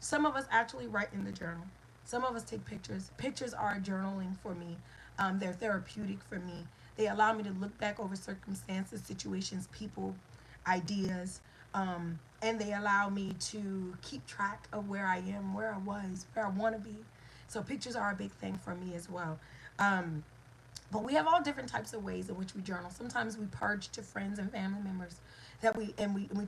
some of us actually write in the journal. Some of us take pictures. Pictures are journaling for me. They're therapeutic for me. They allow me to look back over circumstances, situations, people, ideas, and they allow me to keep track of where I am, where I was, where I want to be. So pictures are a big thing for me as well. But we have all different types of ways in which we journal. Sometimes we purge to friends and family members that we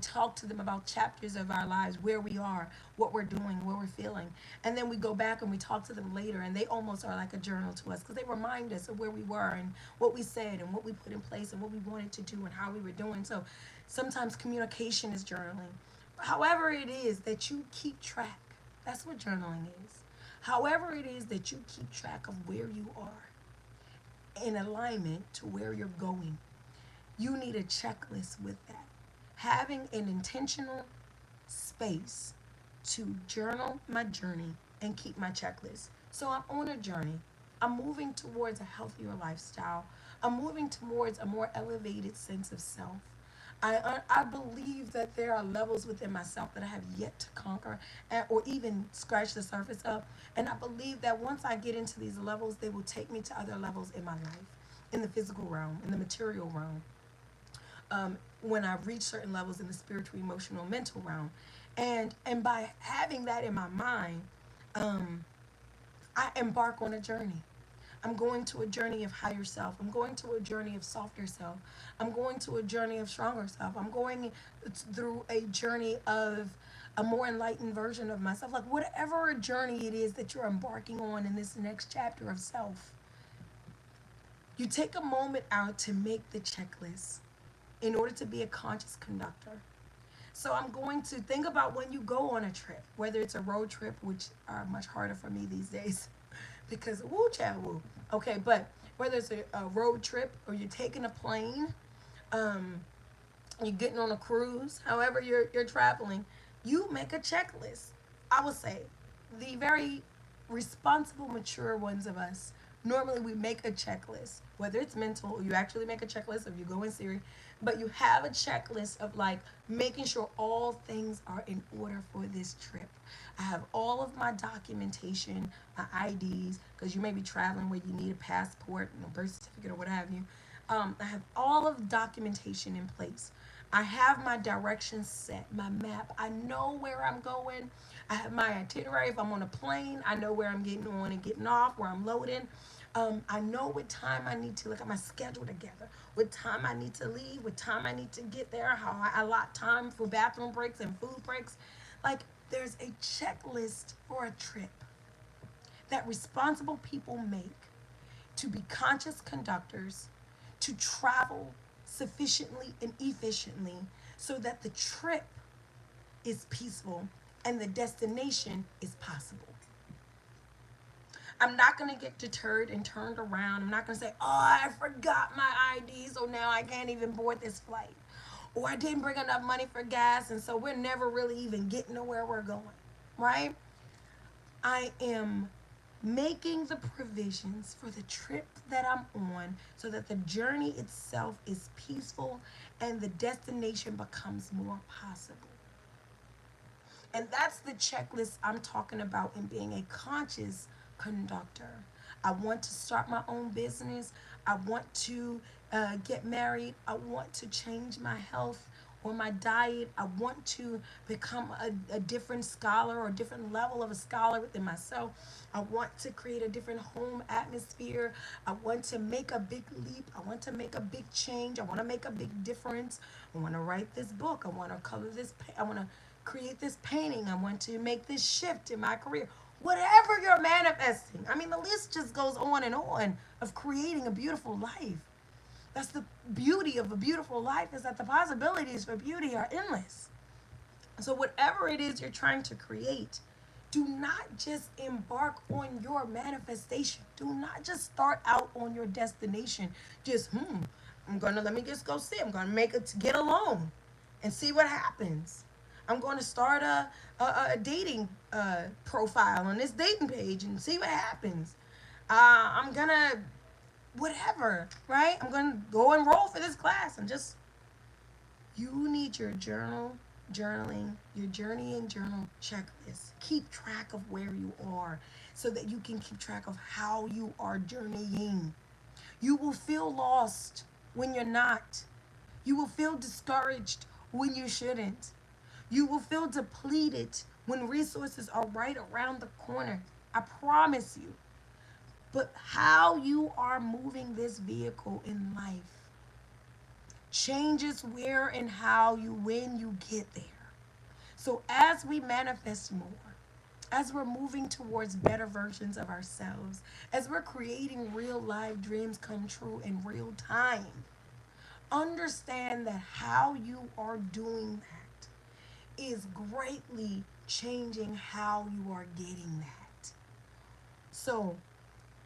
talk to them about chapters of our lives, where we are, what we're doing, what we're feeling. And then we go back and we talk to them later and they almost are like a journal to us because they remind us of where we were and what we said and what we put in place and what we wanted to do and how we were doing. So sometimes communication is journaling. However it is that you keep track, that's what journaling is. However it is that you keep track of where you are in alignment to where you're going. You need a checklist with that. Having an intentional space to journal my journey and keep my checklist. So I'm on a journey. I'm moving towards a healthier lifestyle. I'm moving towards a more elevated sense of self. I believe that there are levels within myself that I have yet to conquer or even scratch the surface of. And I believe that once I get into these levels, they will take me to other levels in my life, in the physical realm, in the material realm. When I reach certain levels in the spiritual, emotional, mental realm. And by having that in my mind, I embark on a journey. I'm going to a journey of higher self. I'm going to a journey of softer self. I'm going to a journey of stronger self. I'm going through a journey of a more enlightened version of myself. Like whatever journey it is that you're embarking on in this next chapter of self, you take a moment out to make the checklist in order to be a conscious conductor. So I'm going to think about when you go on a trip, whether it's a road trip, which are much harder for me these days because woo child woo. Okay, but whether it's a road trip or you're taking a plane, um, you're getting on a cruise, however you're traveling, you make a checklist. I would say the very responsible, mature ones of us, normally we make a checklist, whether it's mental or you actually make a checklist or you go in serious, but you have a checklist of like making sure all things are in order for this trip. I have all of my documentation, my IDs, because you may be traveling where you need a passport and a birth certificate or what have you. I have all of the documentation in place. I have my direction set, my map. I know where I'm going. I have my itinerary. If I'm on a plane, I know where I'm getting on and getting off, where I'm loading. I know what time I need to look at my schedule together, what time I need to leave, what time I need to get there, how I allot time for bathroom breaks and food breaks. Like, there's a checklist for a trip that responsible people make to be conscious conductors, to travel sufficiently and efficiently so that the trip is peaceful and the destination is possible. I'm not going to get deterred and turned around. I'm not going to say, oh, I forgot my ID, so now I can't even board this flight. Or I didn't bring enough money for gas, and so we're never really even getting to where we're going, right? I am making the provisions for the trip that I'm on so that the journey itself is peaceful and the destination becomes more possible. And that's the checklist I'm talking about in being a conscious conductor. I want to start my own business. I want to get married. I want to change my health or my diet. I want to become a different scholar or a different level of a scholar within myself. I want to create a different home atmosphere. I want to make a big leap. I want to make a big change. I want to make a big difference. I want to write this book. I want to color this. I want to create this painting. I want to make this shift in my career. Whatever you're manifesting. I mean, the list just goes on and on of creating a beautiful life. That's the beauty of a beautiful life, is that the possibilities for beauty are endless. So whatever it is you're trying to create, do not just embark on your manifestation. Do not just start out on your destination. Just, let me just go see. I'm gonna make it, get a loan and see what happens. I'm going to start a dating profile on this dating page and see what happens. I'm going to, whatever, right? I'm going to go enroll for this class and just, you need your journaling, your journey and journal checklist. Keep track of where you are so that you can keep track of how you are journeying. You will feel lost when you're not. You will feel discouraged when you shouldn't. You will feel depleted when resources are right around the corner. I promise you. But how you are moving this vehicle in life changes where and how you, when you get there. So as we manifest more, as we're moving towards better versions of ourselves, as we're creating real life dreams come true in real time, understand that how you are doing that is greatly changing how you are getting that. So,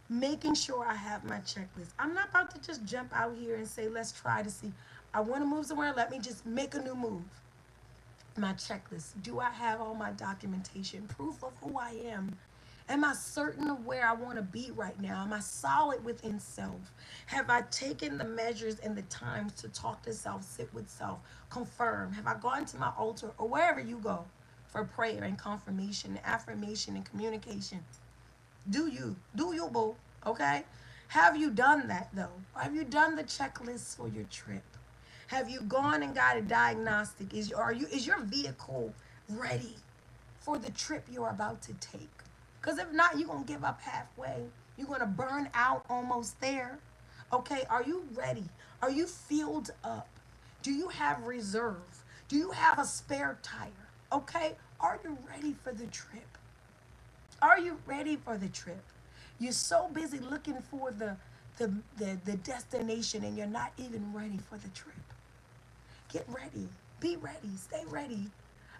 making sure I have my checklist. I'm not about to just jump out here and say, let's try to see. I want to move somewhere, let me just make a new move. My checklist. Do I have all my documentation, proof of who I am? Am I certain of where I want to be right now? Am I solid within self? Have I taken the measures and the times to talk to self, sit with self, confirm? Have I gone to my altar or wherever you go for prayer and confirmation, affirmation and communication? Do you, boo, okay? Have you done that though? Have you done the checklist for your trip? Have you gone and got a diagnostic? Is your vehicle ready for the trip you're about to take? Because if not, you're going to give up halfway. You're going to burn out almost there. Okay, are you ready? Are you filled up? Do you have reserve? Do you have a spare tire? Okay, are you ready for the trip? Are you ready for the trip? You're so busy looking for the destination and you're not even ready for the trip. Get ready. Be ready. Stay ready.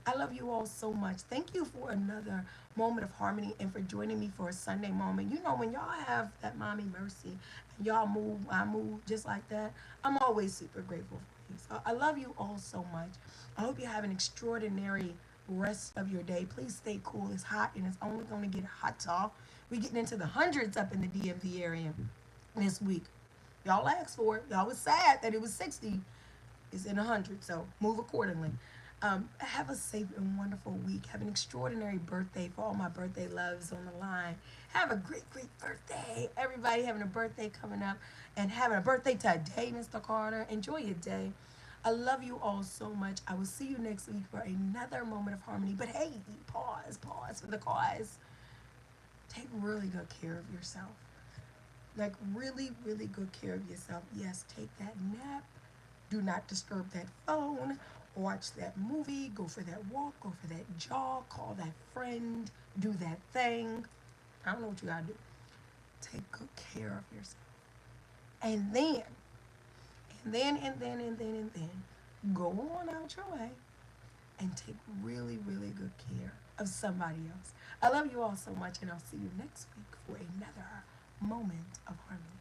I love you all so much. Thank you for another moment of harmony and for joining me for a Sunday moment. You know, when y'all have that mommy mercy and y'all move, I move just like that, I'm always super grateful for you. So I love you all so much. I hope you have an extraordinary rest of your day. Please stay cool. It's hot and it's only going to get hotter. We're getting into the hundreds up in the DMV area this week. Y'all asked for it. Y'all was sad that it was 60. It's in 100, so move accordingly. Have a safe and wonderful week. Have an extraordinary birthday for all my birthday loves on the line. Have a great, great birthday. Everybody having a birthday coming up and having a birthday today, Mr. Carter. Enjoy your day. I love you all so much. I will see you next week for another moment of harmony. But hey, pause for the cause. Take really good care of yourself. Like, really, really good care of yourself. Yes, take that nap. Do not disturb that phone. Watch that movie. Go for that walk. Go for that jog. Call that friend. Do that thing. I don't know what you gotta do. Take good care of yourself. And then, go on out your way and take really, really good care of somebody else. I love you all so much, and I'll see you next week for another moment of harmony.